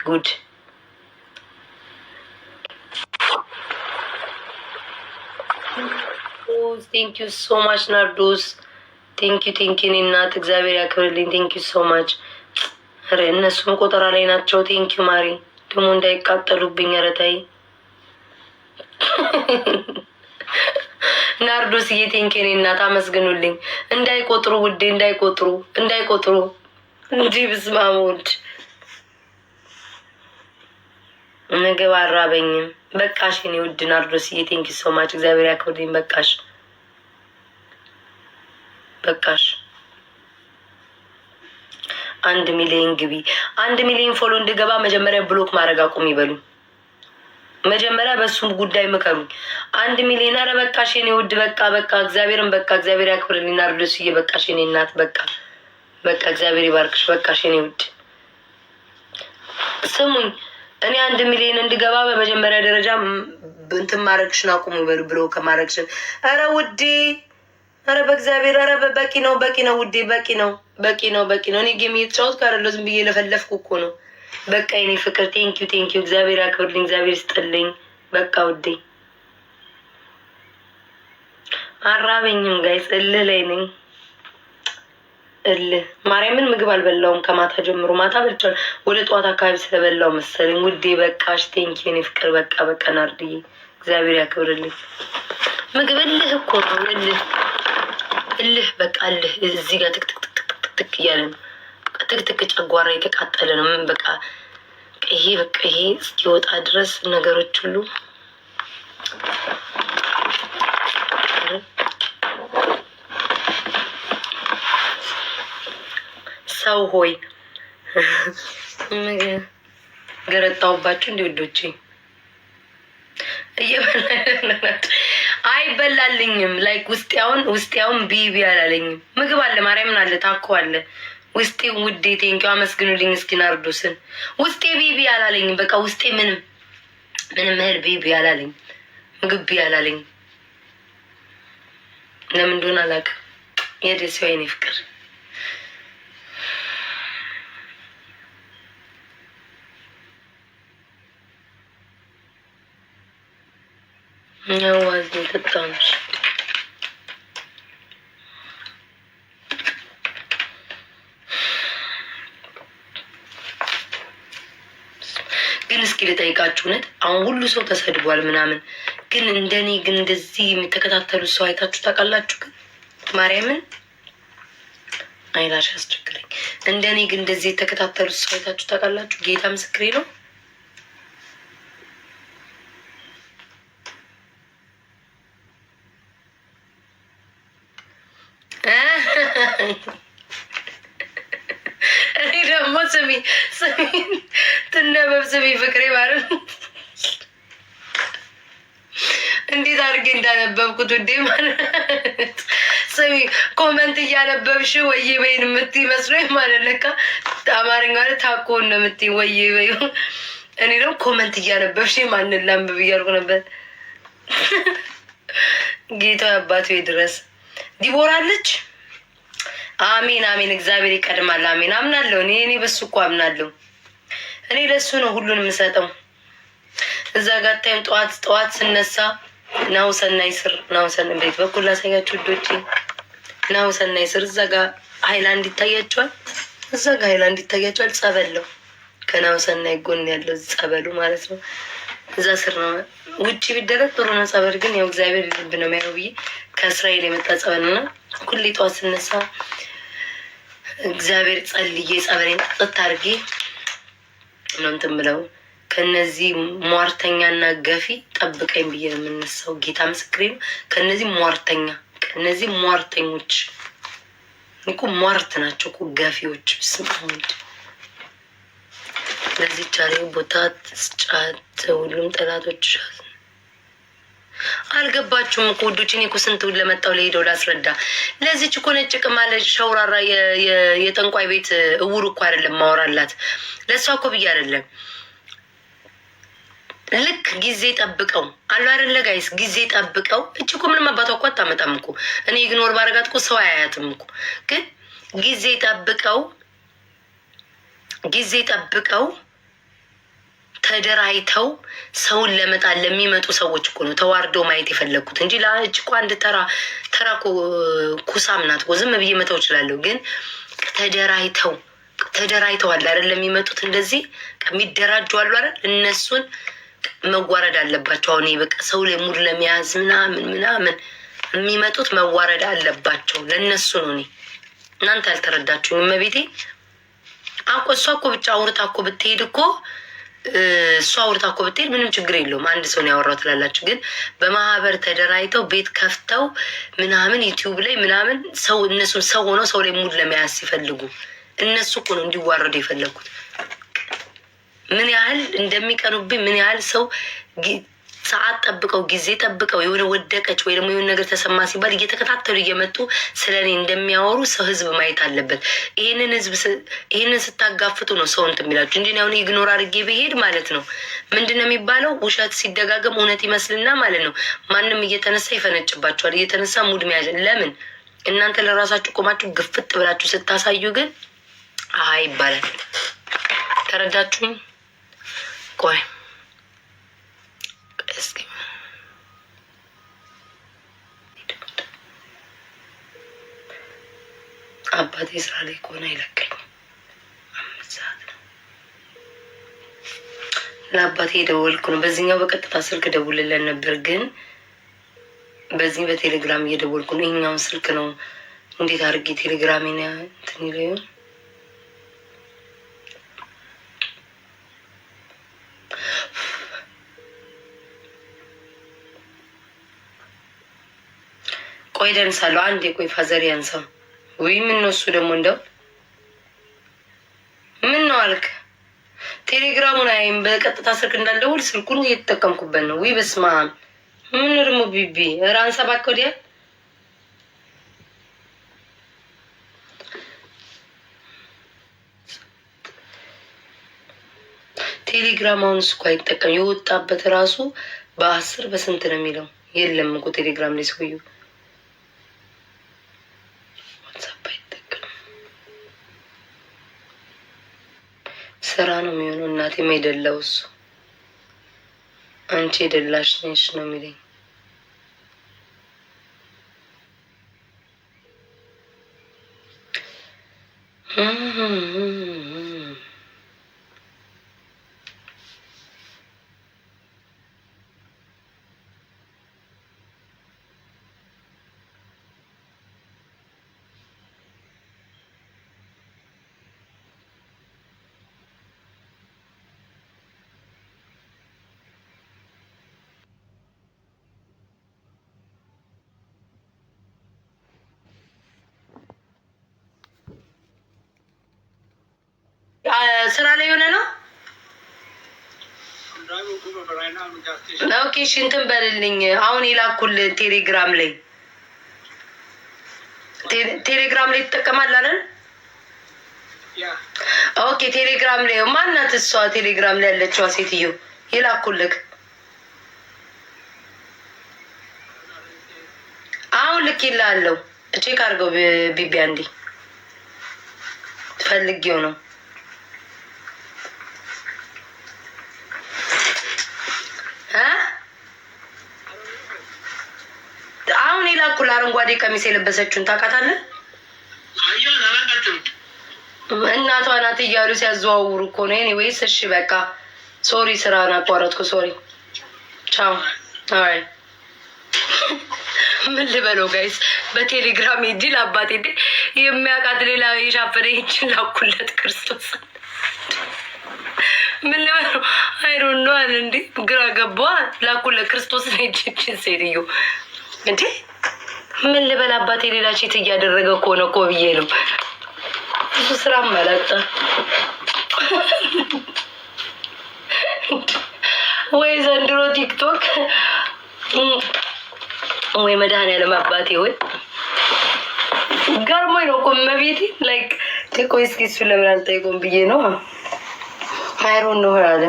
ጉድ። ቴንክ ዩ ሶ ማች ናርዶስ ቴንክ ዩ እናት እግዚአብሔር ያክብርልኝ። ቴንክ ዩ ሶ ማች። ኧረ እነሱም ቆጠራ ላይ ናቸው። ቴንክ ዩ ማሪ። ደግሞ እንዳይቃጠሉብኝ ኧረ ተይ ናርዶስዬ ቴንክ ዩ እናት አመስግኑልኝ። እንዳይቆጥሩ ውዴ እንዳይቆጥሩ እንጂ በስመ አብ ወልድ ምግብ አራበኝም። በቃሽ የኔ ውድ ናርዶስዬ ቴንክ ዩ ሶ ማች እግዚአብሔር ያክብርልኝ። በቃሽ 1 ሚሊዮን ግቢ። 1 ሚሊዮን ፎሎ እንድገባ መጀመሪያ ብሎክ ማድረግ አቁም ይበሉ። መጀመሪያ በሱም ጉዳይ ምከሩኝ። 1 ሚሊዮን ኧረ በቃሽ የኔ ውድ በቃ እግዚአብሔርን እግዚአብሔር ያክብርልኝ ናርዶስዬ በቃሽ የኔ እናት በቃ እግዚአብሔር ይባርክሽ። በቃሽ የኔ ውድ ስሙኝ። እኔ 1 ሚሊዮን እንድገባ በመጀመሪያ ደረጃ እንትን ማድረግሽን አቁሙ ይበሉ ብሎ ከማድረግሽን ኧረ ውዴ ኧረ በእግዚአብሔር ኧረ በቂ ነው ውዴ በቂ ነው። እኔ ጌም እየተጫወትኩ አይደለሁ ዝም ብዬ ለፈለፍኩ እኮ ነው። በቃ የኔ ፍቅር ቴንኪዩ እግዚአብሔር ያክብርልኝ እግዚአብሔር ይስጥልኝ። በቃ ውዴ አራበኝም ጋይስ እልህ ላይ ነኝ። ማርያምን ምግብ አልበላውም ከማታ ጀምሮ። ማታ በልቻለሁ ወደ ጠዋት አካባቢ ስለበላው መሰለኝ። ውዴ በቃሽ ቴንኪዩ የኔ ፍቅር በቃ ናርድዬ እግዚአብሔር ያክብርልኝ። ምግብ እልህ እኮ ነው እልህ በቃ እልህ እዚህ ጋር ትክ እያለ ነው። ትክ ጨጓራ የተቃጠለ ነው። ምን በቃ ይሄ እስኪወጣ ድረስ ነገሮች ሁሉ ሰው ሆይ ገረጣውባችሁ እንዲ ውዶቼ አይበላልኝም። ላይክ ውስጤውን ቢቢ አላለኝም። ምግብ አለ ማርያምን አለ ታኮ አለ ውስጤ ውዴ ቴንኪው አመስግኑልኝ። እስኪ ናርዶስን ውስጤ ቢቢ አላለኝም። በቃ ውስጤ ምንም እህል ቢቢ አላለኝ። ምግብ ቢ አላለኝ። ለምን እንደሆነ አላውቅም። የደስ ወይኔ ፍቅር አዋዝ ተጣጣምሽ ግን እስኪ ልጠይቃችሁ እውነት አሁን ሁሉ ሰው ተሰድቧል ምናምን፣ ግን እንደኔ ግን እንደዚህ የሚተከታተሉት ሰው አይታችሁ ታውቃላችሁ? ግን ማርያምን አይላሽ ያስቸግረኝ። እንደኔ ግን እንደዚህ የተከታተሉት ሰው አይታችሁ ታውቃላችሁ? ጌታ ምስክሬ ነው። እኔ ደግሞ ስሚ ትነበብ ስሚ ፍቅሬ ማለት እንዴት አድርጌ እንዳነበብኩት ውዴ ማለት ስሚ ኮመንት እያነበብሽ ወይ በይን የምትይ መስሎኝ ማለት ለካ አማርኛ ማለት ታኮን ነው የምትይ ወይ በይ። እኔ ደግሞ ኮመንት እያነበብሽ ማንን ላንብብ እያልኩ ነበር። ጌታ አባቱ ድረስ ዲቦራለች። አሜን እግዚአብሔር ይቀድማል። አሜን አምናለሁ። እኔ በሱ እኮ አምናለሁ። እኔ ለሱ ነው ሁሉንም የምሰጠው። እዛ ጋር ታይም ጠዋት ስነሳ ናሁሰናይ ስር ናሁሰናይ ቤት በኩል ላሳያችሁ ውዶቼ። ናሁሰናይ ስር እዛ ጋር ሃይላንድ ይታያቸዋል። ጸበለው ከናሁሰናይ ጎን ያለው ጸበሉ ማለት ነው። እዛ ስር ነው። ውጪ ቢደረግ ጥሩ ነው ጸበል፣ ግን ያው እግዚአብሔር ልብ ነው የሚያየው ብዬ ከእስራኤል የመጣ ጸበል ነው። ሁሌ ጠዋት ስነሳ እግዚአብሔር ጸልዬ ጸበሌን ጥጥ አድርጌ ነው እንትን ብለው ከነዚህ ሟርተኛና ገፊ ጠብቀኝ ብዬ ነው የምነሳው። ጌታ ምስክሬ ነው። ከነዚህ ሟርተኞች እኮ ሟርት ናቸው እኮ ገፊዎች። ስማሁን ለዚህ ቻሌ ቦታ ጫት ሁሉም ጠላቶች አልገባችሁም እኮ ውዶች። እኔ እኮ ስንቱን ለመጣው ለሄደው ላስረዳ። ለዚች እኮ ነጭ ቅማለ ሸውራራ የጠንቋይ ቤት እውር እኮ አይደለም ማወራላት። ለእሷ እኮ ብዬ አይደለም። ልክ ጊዜ ጠብቀው አሉ አይደለ ጋይስ፣ ጊዜ ጠብቀው። እቺ እኮ ምንም አባቷ እኮ አታመጣም እኮ። እኔ ኢግኖር ባረጋት እኮ ሰው አያያትም እኮ። ግን ጊዜ ጠብቀው ተደራይተው ሰውን ለመጣል ለሚመጡ ሰዎች እኮ ነው ተዋርደው ማየት የፈለግኩት እንጂ ለአንቺ እኮ አንድ ተራ ኩሳም ናት እኮ ዝም ብዬ መተው እችላለሁ። ግን ተደራይተዋል አይደል ለሚመጡት እንደዚህ የሚደራጁ አሉ አይደል እነሱን መዋረድ አለባቸው። አሁን በቃ ሰው ላይ ሙድ ለመያዝ ምናምን የሚመጡት መዋረድ አለባቸው። ለነሱ ነው። እኔ እናንተ አልተረዳችሁም። እመቤቴ እሷ እኮ ብቻ አውርታ እኮ ብትሄድ እኮ ምንም ችግር የለውም። አንድ ሰው ነው ያወራው ትላላችሁ። ግን በማህበር ተደራይተው ቤት ከፍተው ምናምን ዩቲዩብ ላይ ምናምን ሰው እነሱን ሰው ሆነው ሰው ላይ ሙድ ለመያዝ ሲፈልጉ እነሱ እኮ ነው እንዲዋረዱ የፈለጉት። ምን ያህል እንደሚቀኑብኝ ምን ያህል ሰው ሰዓት ጠብቀው ጊዜ ጠብቀው የሆነ ወደቀች ወይ ደግሞ የሆነ ነገር ተሰማ ሲባል እየተከታተሉ እየመጡ ስለኔ እንደሚያወሩ ሰው ህዝብ ማየት አለበት። ይህንን ስታጋፍጡ ነው ሰው እንትን የሚላችሁ እንጂ አሁን ኢግኖር አድርጌ ብሄድ ማለት ነው ምንድነው የሚባለው? ውሸት ሲደጋገም እውነት ይመስልና ማለት ነው ማንም እየተነሳ ይፈነጭባችኋል። እየተነሳ ሙድ መያዝ ለምን እናንተ ለራሳችሁ ቆማችሁ ግፍጥ ብላችሁ ስታሳዩ ግን ይባላል። ተረዳችሁኝ? ቆይ እስኪ አባቴ ስራ ላይ ከሆነ አይለቀኝም። 5 ሰዓት ነው። ለአባቴ የደወልኩ ነው። በዚህኛው በቀጥታ ስልክ ደውልለን ነበር፣ ግን በዚህ በቴሌግራም እየደወልኩ ነው። ይሄኛውን ስልክ ነው እንዴት አድርጌ ቴሌግራሜን እንትን ይለኝ። ቆይ ደንሳለሁ አንዴ። ቆይ ፋዘር ያንሳው ወይ ምን ነው እሱ ደግሞ እንደው ምን ነው አልክ? ቴሌግራሙን አይም በቀጥታ ስልክ እንዳልደውል ስልኩን እየተጠቀምኩበት ነው። ወይ በስማ ምን ደግሞ ቢቢ ራንሳ ባከዲያ ቴሌግራማውን እኮ አይጠቀም። የወጣበት ራሱ በ10 በስንት ነው የሚለው? የለም እኮ ቴሌግራም ላይ ሰውዬው ዋትስአፕ አይጠቀም። ስራ ነው የሚሆነው። እናቴም አይደለው እሱ አንቺ የደላሽ ነሽ ነው የሚለኝ። ስራ ላይ የሆነ ነው። ኦኬ እሺ እንትን በልልኝ። አሁን የላኩልህ ቴሌግራም ላይ ትጠቀማለህ አይደል? ኦኬ ቴሌግራም ላይ ማናት እሷ? ቴሌግራም ላይ ያለችዋ ሴትዮ የላኩልህ አሁን ልኬልሃለሁ። ቼክ አድርገው ቢቢ አንዴ ፈልጌው ነው። አሁን የላኩልህ አረንጓዴ ቀሚስ የለበሰችውን ታውቃታለህ? እናቷ ናት እያሉ ሲያዘዋውሩ እኮ ነው። ኤኒዌይስ እሺ በቃ ሶሪ፣ ስራን አቋረጥኩ። ሶሪ ቻው። አይ ምን ልበለው ጋይስ፣ በቴሌግራም ሄጂ ለአባቴ የሚያውቃት ሌላ የሻፈረ ይችን ላኩለት። ክርስቶስ ምን ልበለው አይሮን ነው አለ እንዴ፣ ግራ ገባ። ላኩለት ክርስቶስ ሄጂችን ሴትዮ እንዴ ምን ልበል አባቴ ሌላ ቺት እያደረገ ከሆነ እኮ ብዬ ነው። ብዙ ስራ መላጣ ወይ ዘንድሮ ቲክቶክ ወይ መድኃኒዓለም አባቴ ወይ ገርሞኝ ነው እኮ መቤቴ ላይክ ቴኮይ እስኪ እሱ ለምን አልጠይቁም ብዬ ነው። አይሮን ነው አለ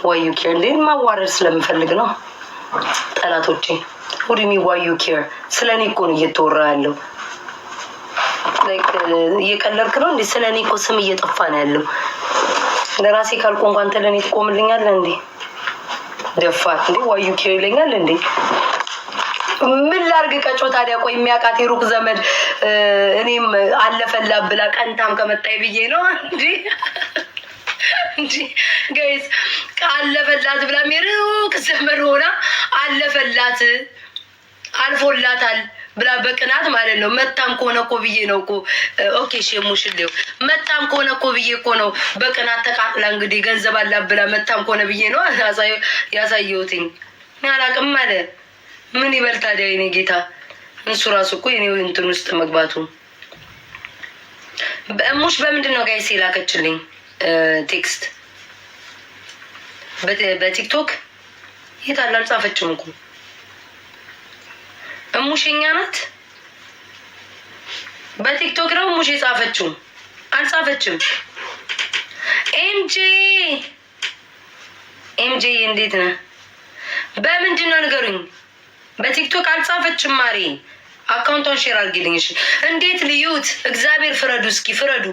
ወይ ዩ ኬር እንዴ ማዋረድ ስለምፈልግ ነው። ጠላቶቼ ወደ ሚዋዩ ኬር ስለኔ እኮ ነው እየተወራ ያለው። ላይክ እየቀለድክ ነው እንዴ? ስለኔ እኮ ስም እየጠፋ ነው ያለው። ለራሴ ካልኩ እንኳን ተለኔ ትቆምልኛለህ እንዴ? ደፋር እንዴ ዋዩ ኪር ይለኛል እንዴ? ምን ላርግ ቀጮ ታዲያ? ቆይ የሚያውቃት የሩቅ ዘመድ እኔም አለፈላ ብላ ቀንታም ከመጣይ ብዬ ነው እንዴ? እንጂ ጋይስ አለፈላት ብላ የሩቅ ዘመድ ሆና አለፈላት አልፎላታል ብላ በቅናት ማለት ነው። መታም ከሆነ እኮ ብዬ ነው እኮ ኦኬ ሸሙሽልው መታም ከሆነ እኮ ብዬ እኮ ነው በቅናት ተቃጥላ እንግዲህ ገንዘብ አላት ብላ መታም ከሆነ ብዬ ነው ያሳየሁትኝ። አላቅም ማለት ምን ይበል ታዲያ የኔ ጌታ። እሱ ራሱ እኮ የኔ እንትን ውስጥ መግባቱ በእሙሽ በምንድን ነው ጋይስ የላከችልኝ ቴክስት በቲክቶክ የታል? አልጻፈችም እኮ እሙሽኛ ናት። በቲክቶክ ነው እሙሽ የጻፈችው፣ አልጻፈችም። ኤምጄ እንዴት ነህ? በምንድን ነው ንገሩኝ። በቲክቶክ አልጻፈችም። ማሪ አካውንቷን ሼር አድርጊልኝ። እሺ እንዴት ልዩት? እግዚአብሔር ፍረዱ፣ እስኪ ፍረዱ።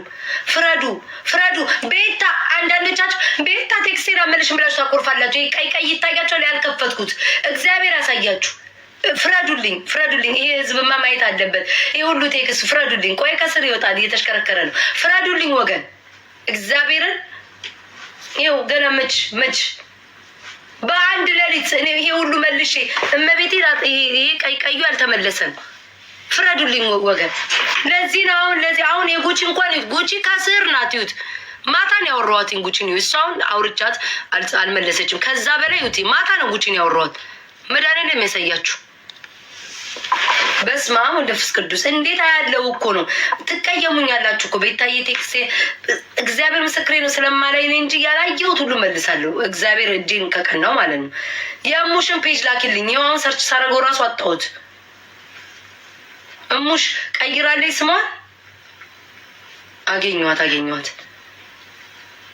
ቤታ አንዳንዶቻችሁ ቤታ ቴክስቴን አመለሽም ብላችሁ ታቆርፋላችሁ። ቀይ ይታያችኋል። ያልከፈትኩት እግዚአብሔር ያሳያችሁ። ፍረዱልኝ። ይሄ ህዝብማ ማየት አለበት። ይሄ ሁሉ ቴክስት ፍረዱልኝ። ቆይ ከስር ይወጣል፣ እየተሽከረከረ ነው። ፍረዱልኝ ወገን እግዚአብሔርን። ይኸው ገና መች በአንድ ሌሊት እኔ ይሄ ሁሉ መልሼ እመቤቴ ይሄ ቀዩ አልተመለሰም። ፍረዱልኝ ወገን። ለዚህ ነው አሁን የጉቺ እንኳን ጉቺ ከስር ናት። ይሁት ማታን ያወራኋትኝ ጉቺን ይሁት አሁን አውርቻት አልመለሰችም። ከዛ በላይ ይሁት ማታ ነው ጉቺን ያወራኋት። መድኃኒዓለም የሚያሳያችሁ በስመ አብ ወወልድ ወመንፈስ ቅዱስ። እንዴት ያለው እኮ ነው። ትቀየሙኛላችሁ እኮ ቤታዬ ቴክስቴ እግዚአብሔር ምስክሬ ነው ስለማላይ ነው እንጂ ያላየሁት ሁሉ መልሳለሁ። እግዚአብሔር እጄን ከቀናው ማለት ነው። የእሙሽን ፔጅ ላኪልኝ። ይኸው አሁን ሰርች ሳደርገው እራሱ አጣሁት። እሙሽ ቀይራለች ስሟን። አገኘኋት።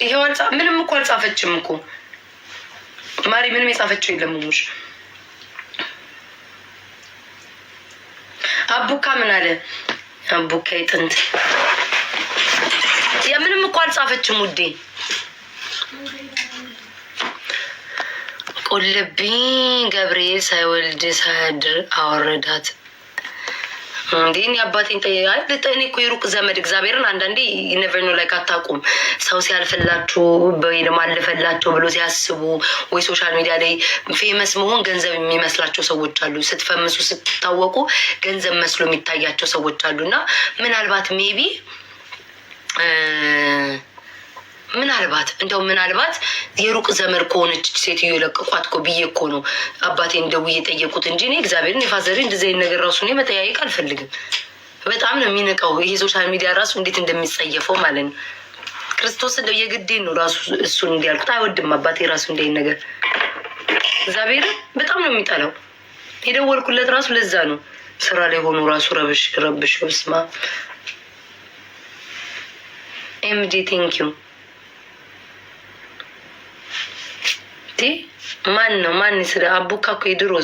ይኸው ምንም እኮ አልጻፈችም እኮ ማሪ። ምንም የጻፈችው የለም እሙሽ። አቡካ ምን አለ? አቡካ ይጥንት ምንም እኮ አልጻፈችም ውዴ። ቁልብኝ ገብርኤል ሳይወልድ ሳያድር አወረዳት። እንዴ አባቴን እኔ እኮ የሩቅ ዘመድ እግዚአብሔርን አንዳንዴ ነቨር ነው ላይ ካታቁም ሰው ሲያልፍላችሁ ወይ ደግሞ አለፈላቸው ብሎ ሲያስቡ ወይ ሶሻል ሚዲያ ላይ ፌመስ መሆን ገንዘብ የሚመስላቸው ሰዎች አሉ። ስትፈምሱ ስትታወቁ ገንዘብ መስሎ የሚታያቸው ሰዎች አሉ። እና ምናልባት ሜቢ ምናልባት የሩቅ ዘመድ ከሆነች ሴትዮ የለቀቋት እኮ ብዬ እኮ ነው አባቴን ደውዬ የጠየቁት እንጂ እኔ እግዚአብሔርን የፋዘሬ እንደዚህ አይነት ነገር ራሱ እኔ መጠያየቅ አልፈልግም። በጣም ነው የሚነቀው። ይሄ ሶሻል ሚዲያ ራሱ እንዴት እንደሚጸየፈው ማለት ነው። ክርስቶስ እንደው የግዴን ነው ራሱ እሱን እንዲያልኩት አይወድም አባቴ ራሱ እንደ አይነት ነገር እግዚአብሔር በጣም ነው የሚጠላው። የደወልኩለት ራሱ ለዛ ነው። ስራ ላይ ሆኖ ራሱ ረብሽ ብስማ ኤምጂ ቴንክ ዩ ማን ስለ አቡካ እኮ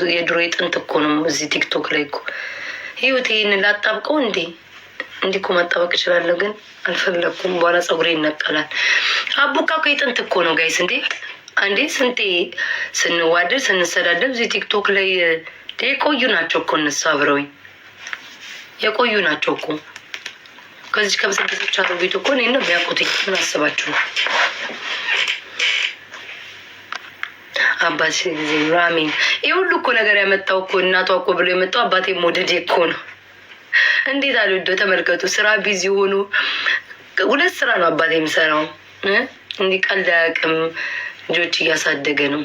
የድሮ የጥንት እኮ ነው። እዚህ ቲክቶክ ላይ እኮ ህይወት ይህን ላጣብቀው እንዲህ እኮ ማጣበቅ እችላለሁ፣ ግን አልፈለኩም። በኋላ ፀጉሬ ይነቀላል። አቡካ እኮ የጥንት እኮ ነው ጋይስ። አንዴ ስንቴ ስንዋደድ ስንሰዳደብ እዚህ ቲክቶክ ላይ የቆዩ ናቸው እኮ እነሱ አብረውኝ የቆዩ ናቸው እኮ። ከዚህ ከብስብሶች ቤት እኮ እኔ ነው ቢያውቁትኝ። ምን አስባችሁ ነው? አባቴ ጊዜ ራሚን ይህ ሁሉ እኮ ነገር ያመጣው እኮ እናቷ እኮ ብሎ የመጣው አባቴ ሞደድ እኮ ነው። እንዴት አልወደው? ተመልከቱ። ስራ ቢዚ ሆኖ 2 ስራ ነው አባቴ የሚሰራው። እንዲህ ቀልድ አያውቅም። ልጆች እያሳደገ ነው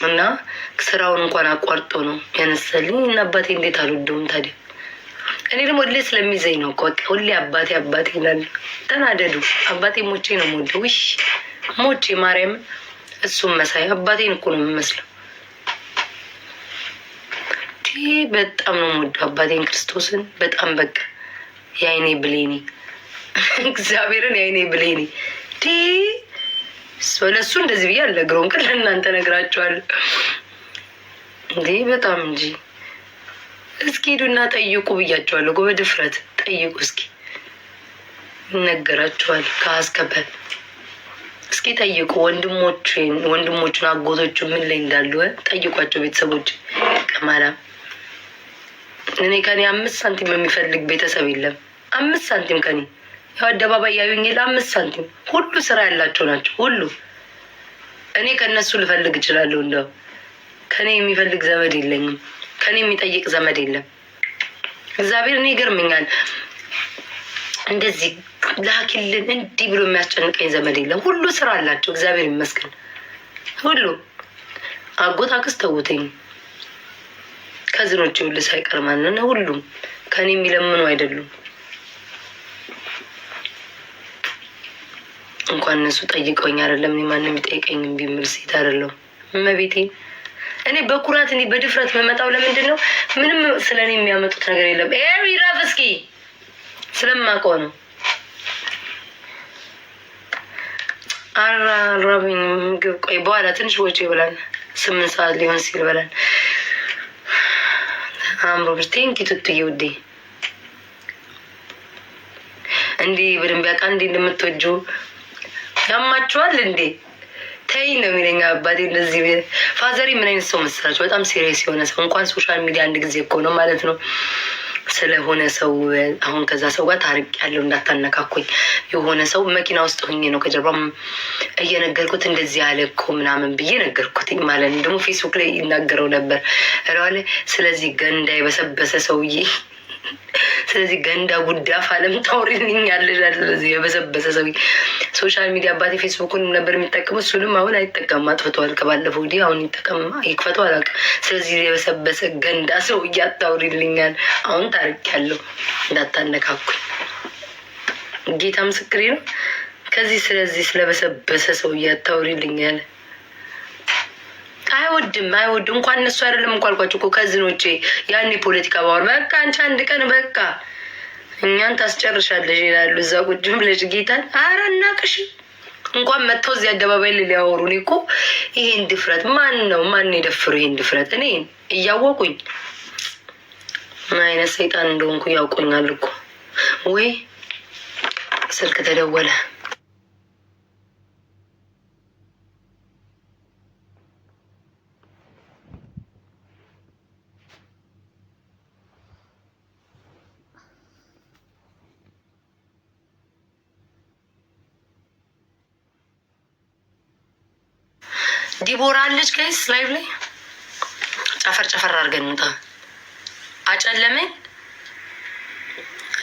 እና ስራውን እንኳን አቋርጦ ነው ያነሳልኝ። እና አባቴ እንዴት አልወደውም ታዲያ? እኔ ደግሞ ሁሌ ስለሚዘኝ ነው እኮ ሁሌ አባቴ ይላሉ። ተናደዱ። አባቴ ሞቼ ነው የምወደው። ውይ ሞቼ ማርያም እሱም መሳይ አባቴን እኮ ነው የምመስለው። በጣም ነው የምወደው አባቴን ክርስቶስን በጣም በቃ የአይኔ ብሌኔ እግዚአብሔርን የአይኔ ብሌኔ። ለእሱ እንደዚህ ብዬ አልነግረውም፣ ግን ለእናንተ ነግራቸዋለሁ። በጣም እንጂ እስኪ ሄዱና ጠይቁ ብያቸዋለሁ። በድፍረት ጠይቁ እስኪ ይነገራቸዋል። ከአስከበል እስኪ ጠይቁ ወንድሞቹን አጎቶቹ ምን ላይ እንዳሉ ጠይቋቸው። ቤተሰቦች ቀማላ እኔ ከኔ 5 ሳንቲም የሚፈልግ ቤተሰብ የለም። 5 ሳንቲም ከኔ ያው አደባባይ ያዩኝ የለ 5 ሳንቲም ሁሉ ስራ ያላቸው ናቸው ሁሉ። እኔ ከነሱ ልፈልግ እችላለሁ። እንደው ከኔ የሚፈልግ ዘመድ የለኝም። ከኔ የሚጠይቅ ዘመድ የለም። እግዚአብሔር እኔ ይገርመኛል። እንደዚህ ላኪልን እንዲህ ብሎ የሚያስጨንቀኝ ዘመድ የለም። ሁሉ ስራ አላቸው። እግዚአብሔር ይመስገን። ሁሉ አጎት አክስት ተውተኝ ከዝኖች ሁሉ ሳይቀር ማንነ ሁሉም ከኔ የሚለምኑ አይደሉም። እንኳን እነሱ ጠይቀውኝ አይደለም እኔ ማንም የሚጠይቀኝ ቢምል ሴት አይደለም። እመቤቴ እኔ በኩራት እኔ በድፍረት መመጣው ለምንድን ነው? ምንም ስለኔ የሚያመጡት ነገር የለም። ኤሪራፍ እስኪ ስለማውቀው ነው። አራራብኝ ምግብ ቆይ በኋላ ትንሽ ወጪ ይብላል። 8 ሰዓት ሊሆን ሲል ይበላል። አምሮ ብርቴን ኪቱትዬ ውዴ እንዲህ በደንብ ያውቃ እንዴ እንደምትወጁ ያማችኋል እንዴ? ተይ ነው የሚለኝ አባቴ። እንደዚህ ፋዘሪ ምን አይነት ሰው መስላችሁ? በጣም ሲሪየስ የሆነ ሰው እንኳን ሶሻል ሚዲያ አንድ ጊዜ እኮ ነው ማለት ነው ስለሆነ ሰው አሁን ከዛ ሰው ጋር ታርቅ ያለው እንዳታነካኩኝ። የሆነ ሰው መኪና ውስጥ ሆኜ ነው ከጀርባም እየነገርኩት እንደዚህ ያለ እኮ ምናምን ብዬ ነገርኩት ማለት ነው። ደግሞ ፌስቡክ ላይ ይናገረው ነበር እራለ ስለዚህ ገንዳ የበሰበሰ ሰውዬ ስለዚህ ገንዳ ጉዳፍ አለም ታውሪልኝ ያለሽ ስለዚህ የበሰበሰ ሰውዬ ሶሻል ሚዲያ አባቴ ፌስቡክን ነበር የሚጠቀመው። እሱንም አሁን አይጠቀምም አጥፍተዋል። ከባለፈው ወዲህ አሁን ይጠቀም ይክፈተው አላውቅም። ስለዚህ የበሰበሰ ገንዳ ሰው እያታውሪልኛል። አሁን ታርቅ ያለው እንዳታነካኩኝ ጌታ ምስክሬ ነው። ከዚህ ስለዚህ ስለበሰበሰ ሰው እያታውሪልኛል። አይወድም እንኳን እነሱ አይደለም እንኳን አልኳቸው እኮ ከዝኖቼ ያኔ ፖለቲካ ባወር በቃ አንቺ አንድ ቀን በቃ እኛን ታስጨርሻለሽ ይላሉ። እዛ ቁጭ ብለሽ ጌታን ኧረ እናቅሽ እንኳን መጥተው እዚህ አደባባይ ሊያወሩ። እኔ እኮ ይሄን ድፍረት ማን የደፍረው ይሄን ድፍረት? እኔ እያወቁኝ ምን አይነት ሰይጣን እንደሆንኩ ያውቁኛል እኮ። ወይ ስልክ ተደወለ። ዲቦራ አለች ጋይስ ላይቭ ላይ ጨፈር አድርገን እንውጣ። አጨለመኝ።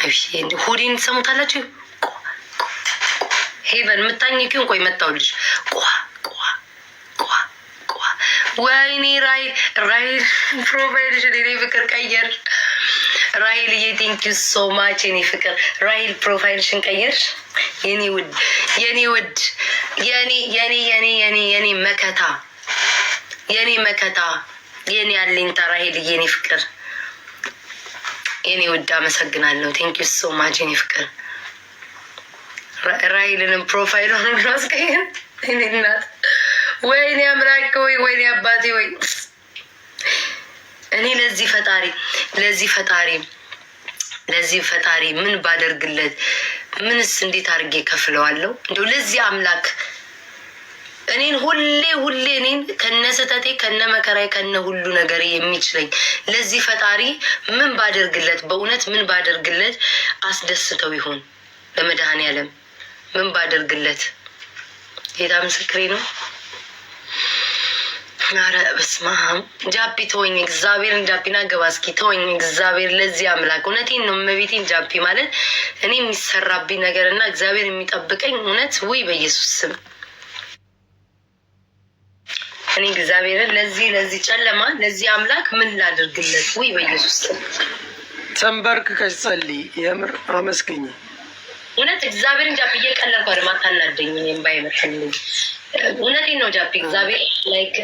እሺ ሁዲን ሰሙታላችሁ። ሄቨን ምታኝኪውን ቆይ መጣውልሽ። ወይኔ ራይል ፕሮፋይልሽ ለኔ ፍቅር ቀየር። ራይል ቴንክ ዩ ሶ ማች የኔ ፍቅር። ራይል ፕሮፋይልሽን ቀየርሽ የኔ ውድ የኔ መከታ የኔ አለኝታ ራሄል የኔ ፍቅር የኔ ውድ አመሰግናለሁ። ቴንክ ዩ ሶ ማች የኔ ፍቅር። ራሄልንም ፕሮፋይሏን ማስቀየር እኔ እናት ወይኔ አምላክ ወይ ወይኔ አባቴ ወይ እኔ ለዚህ ፈጣሪ ምን ባደርግለት ምንስ እንዴት አድርጌ ከፍለዋለሁ? እንደው ለዚህ አምላክ እኔን ሁሌ እኔን ከነስተቴ ከነመከራይ ከነ ሁሉ ነገር የሚችለኝ ለዚህ ፈጣሪ ምን ባደርግለት በእውነት ምን ባደርግለት አስደስተው ይሆን? ለመድኃኔዓለም ምን ባደርግለት? ጌታ ምስክሬ ነው። አረ በስመ አብ ጃፒ ተወኝ፣ እግዚአብሔርን ጃፒና ገባ እስኪ ተወኝ እግዚአብሔር። ለዚህ አምላክ እውነቴን ነው እመቤቴን። ጃፒ ማለት እኔ የሚሰራብኝ ነገር እና እግዚአብሔር የሚጠብቀኝ እውነት ወይ በኢየሱስ ስም እኔ እግዚአብሔርን ለዚህ ጨለማ ለዚህ አምላክ ምን ላድርግለት? ወይ በኢየሱስ ስም ተንበርክከሽ ጸልይ። የምር አመስግኝ። እውነት እግዚአብሔርን ጃፒ እየቀለድኩ አይደል? ማታናደኝ እኔም ባይመጣልኝ እውነቴን ነው ጃፒ እግዚአብሔር ላይክ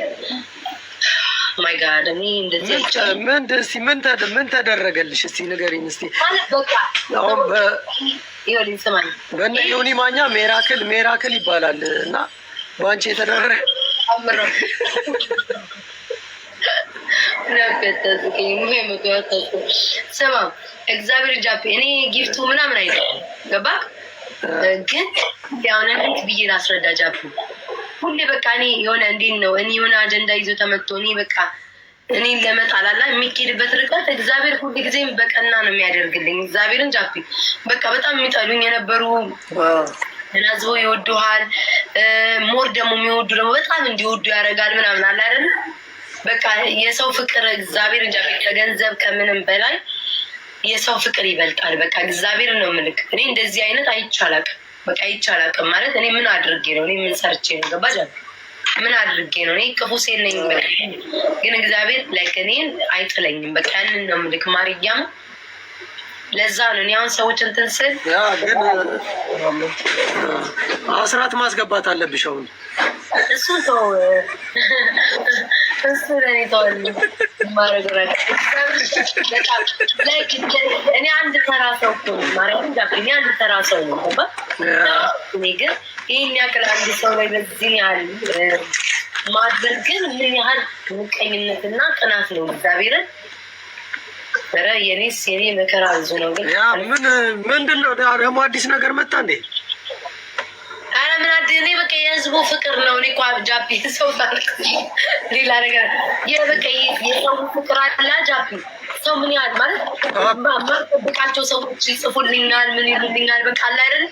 ማይ ጋድ እኔ እንደዚህ ምን ተደረገልሽ? እስቲ ንገሪኝ እስቲ። አሁን በእነ ዮኒ ማኛ ሜራክል ይባላል እና በአንቺ የተደረገ ስማ እግዚአብሔር ጃፒ እኔ ጊፍቱ ምናምን አይደለም ገባ ግን ያው እንዴት ብዬ ላስረዳጃችሁ? ሁሌ በቃ እኔ የሆነ እንዴት ነው እኔ የሆነ አጀንዳ ይዞ ተመጥቶ እኔ በቃ እኔን ለመጣላላ የሚኬድበት ርቀት እግዚአብሔር ሁሉ ጊዜም በቀና ነው የሚያደርግልኝ። እግዚአብሔርን ጃፒ በቃ በጣም የሚጠሉኝ የነበሩ ናዝቦ ይወዱሃል፣ ሞር ደግሞ የሚወዱ ደግሞ በጣም እንዲወዱ ያደርጋል ምናምን አለ አይደል? በቃ የሰው ፍቅር እግዚአብሔር ጃፒ ከገንዘብ ከምንም በላይ የሰው ፍቅር ይበልጣል። በቃ እግዚአብሔር ነው ምልክ። እኔ እንደዚህ አይነት አይቻላቅም። በቃ አይቻላቅም ማለት እኔ ምን አድርጌ ነው? እኔ ምን ሰርቼ ነው? ገባ ጃፒ? ምን አድርጌ ነው? እኔ ክፉ ሴት ነኝ፣ ግን እግዚአብሔር ላይክ እኔን አይጥለኝም። በቃ ያንን ነው ምልክ ማርያም። ለዛ ነው እኔ አሁን ሰዎች እንትን ስል ግን አስራት ማስገባት አለብሽ አሁን። እሱ ተው እሱ ለኔ ተወል ማረግራ እኔ አንድ ተራ ሰው እኮ ነው ማርያም ጃፒ። እኔ አንድ ተራ ሰው ነው ገባ? እኔ ግን ይህን ያክል አንድ ሰው ላይ በዚህ ያህል ማድረግ ግን ምን ያህል ምቀኝነትና ቅናት ነው እግዚአብሔርን። ኧረ የኔስ የኔ መከራ ብዙ ነው። ግን ያ ምንድን ነው ደግሞ አዲስ ነገር መጣ እንዴ? ኧረ ምን አዲስ? እኔ በቃ የህዝቡ ፍቅር ነው። እኔ እኮ ጃፒ ሰው ታልክ ሌላ ነገር የበቃ የሰው ፍቅር አላ ጃፒ ሰው ምን ያህል ማለት ማጠብቃቸው ሰዎች ይጽፉልኛል፣ ምን ይሉልኛል። በቃ አላ አይደል?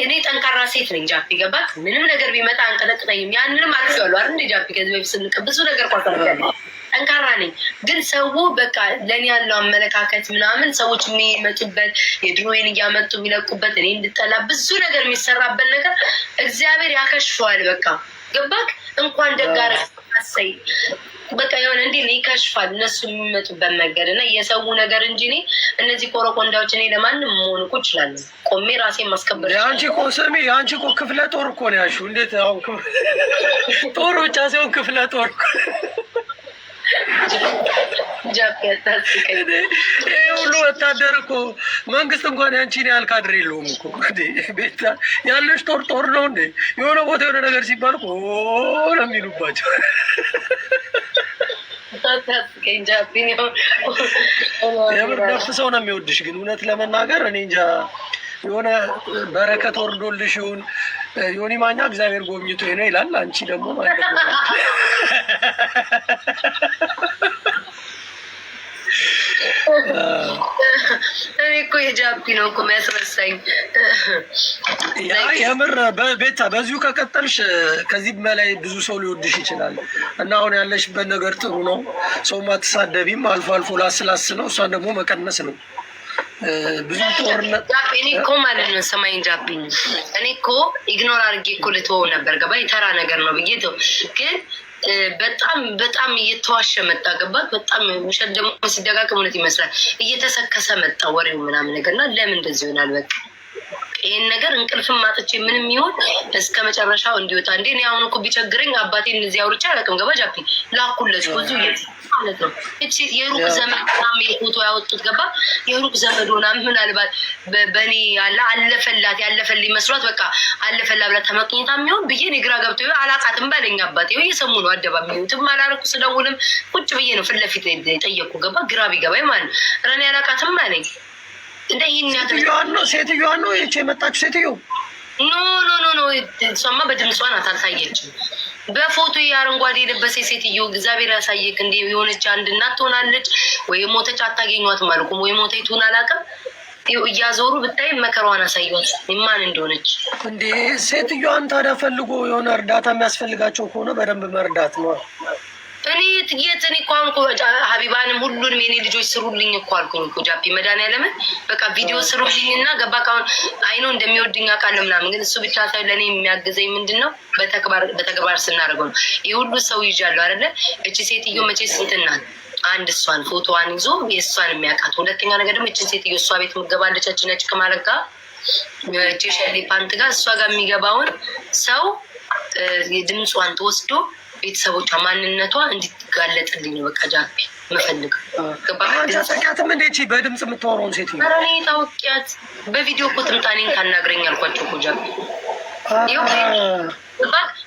እኔ ጠንካራ ሴት ነኝ ጃፒ ገባት? ምንም ነገር ቢመጣ አንቀጠቅጠኝም። ያንንም አልፌዋለሁ አይደል እንደ ጃፒ ከዚህ በፊት ስንቅ ብዙ ነገር ቋጠርያለሁ። ጠንካራ ነኝ። ግን ሰው በቃ ለእኔ ያለው አመለካከት ምናምን ሰዎች የሚመጡበት የድሮዬን እያመጡ የሚለቁበት እኔ እንድጠላ ብዙ ነገር የሚሰራበት ነገር እግዚአብሔር ያከሽፈዋል። በቃ ገባክ? እንኳን ደጋረ አሰይ በቃ የሆነ እንዴ ይከሽፋል እነሱ የሚመጡበት ነገር እና የሰው ነገር እንጂ እኔ እነዚህ ኮረኮንዳዎች እኔ ለማንም መሆን እኮ እችላለሁ። ቆሜ ራሴን ማስከበር የአንቺ እኮ ስሚ፣ የአንቺ እኮ ክፍለ ጦር እኮ ነው ያልሺው። እንዴት አሁን ጦር ብቻ ሲሆን ክፍለ ጦር ይህ ሁሉ ወታደር እኮ መንግስት እንኳን ያንቺን ያህል ካድሬ የለውም እኮ። ቤት ያለሽ ጦር ነው እንዴ? የሆነ ቦታ የሆነ ነገር ሲባል እኮ ነው የሚሉባቸው። የምር ደፍ ሰው ነው የሚወድሽ። ግን እውነት ለመናገር እኔ እንጃ የሆነ በረከት ወርዶልሽ ይሁን ዮኒ ማኛ እግዚአብሔር ጎብኝቶ ነው ይላል። አንቺ ደግሞ ማለት ነው እኔ እኮ የጃፒ ነው እኮ የሚያስረሳኝ። የምር ቤታ በዚሁ ከቀጠልሽ ከዚህ በላይ ብዙ ሰው ሊወድሽ ይችላል። እና አሁን ያለሽበት ነገር ጥሩ ነው። ሰው ማትሳደቢም አልፎ አልፎ ላስላስ ነው። እሷን ደግሞ መቀነስ ነው። ብዙ ጦርነት እኔ እኮ ማለት ነው ሰማይን ጃፒ እኔ እኮ ኢግኖር አድርጌ እኮ ልትወው ነበር ገባ? የተራ ነገር ነው ብዬ ግን በጣም እየተዋሸ መጣ ገባት? በጣም ውሸት ደግሞ ሲደጋግም እውነት ይመስላል። እየተሰከሰ መጣ ወሬው ምናምን ነገር እና ለምን እንደዚህ ይሆናል? በቃ ይህን ነገር እንቅልፍም ማጥቼ ምንም ይሆን እስከ መጨረሻው እንዲወጣ እንዴ። እኔ አሁን እኮ ቢቸግረኝ አባቴን እዚህ አውርቼ አላውቅም ገባ? ጃፒ ላኩለት ብዙ ማለት ነው። እቺ የሩቅ ዘመድ ምናምን የፎቶ ያወጡት ገባ? የሩቅ ዘመድ ሆና ምናልባት በእኔ አለፈላት ያለፈልኝ መስሏት በቃ አለፈላ ብላ ተመቅኝታ የሚሆን ብዬ እኔ ግራ ገብቶ አላቃትም በለኝ አባቴ። እየሰሙ ነው አደባባይ የሚሆኑትም አላረኩ። ስደውልም ቁጭ ብዬ ነው ፊት ለፊት የጠየኩ ገባ? ግራ ቢገባኝ ማለት ነው። ረኔ አላቃትም በለኝ እንደ ይህን ሴትዮዋን ነው ይህች የመጣችው ሴትዮ? ኖ እሷማ በድምጿ ናት አልታየችም። በፎቶ የአረንጓዴ የለበሰ ሴትዮ እግዚአብሔር ያሳየክ። እንዲ የሆነች አንድ እናት ትሆናለች ወይ ሞተች አታገኟትም አልኩም። ወይ ሞተ ይቱን አላውቅም። እያዞሩ ብታይ መከሯን አሳዩት ማን እንደሆነች። እንዴ ሴትዮዋን ታዲያ ፈልጎ የሆነ እርዳታ የሚያስፈልጋቸው ከሆነ በደንብ መርዳት ነው። እኔ እኮ አሁን ሀቢባንም ሁሉንም የኔ ልጆች ስሩልኝ እኮ አልኩኝ እኮ ጃፒ መድኃኒዓለምን በቃ ቪዲዮ ስሩልኝ እና ገባ ካሁን አይኖ እንደሚወድኝ አውቃለሁ ምናምን። ግን እሱ ብቻ ሳይሆን ለእኔ የሚያግዘኝ ምንድን ነው በተግባር ስናደርገው ነው። ይህ ሁሉ ሰው ይዣለሁ አይደለ? እቺ ሴትዮ መቼ ስንትናል አንድ እሷን ፎቶዋን ይዞ የእሷን የሚያውቃት፣ ሁለተኛ ነገር ደግሞ እችን ሴትዮ እሷ ቤት ምገባለች ነጭ ከማለት ጋር እቺ ሸሌ ፓንት ጋር እሷ ጋር የሚገባውን ሰው የድምጿን ተወስዶ ቤተሰቦቿ ማንነቷ እንዲጋለጥልኝ ነው በቃ ጃፒ መፈልግ ገባታውቂያትም እንዴት በድምፅ የምታወራውን ሴት ኧረ እኔ ታውቂያት በቪዲዮ እኮ ትምጣኔን ታናግረኝ አልኳቸው እኮ ጃፒ።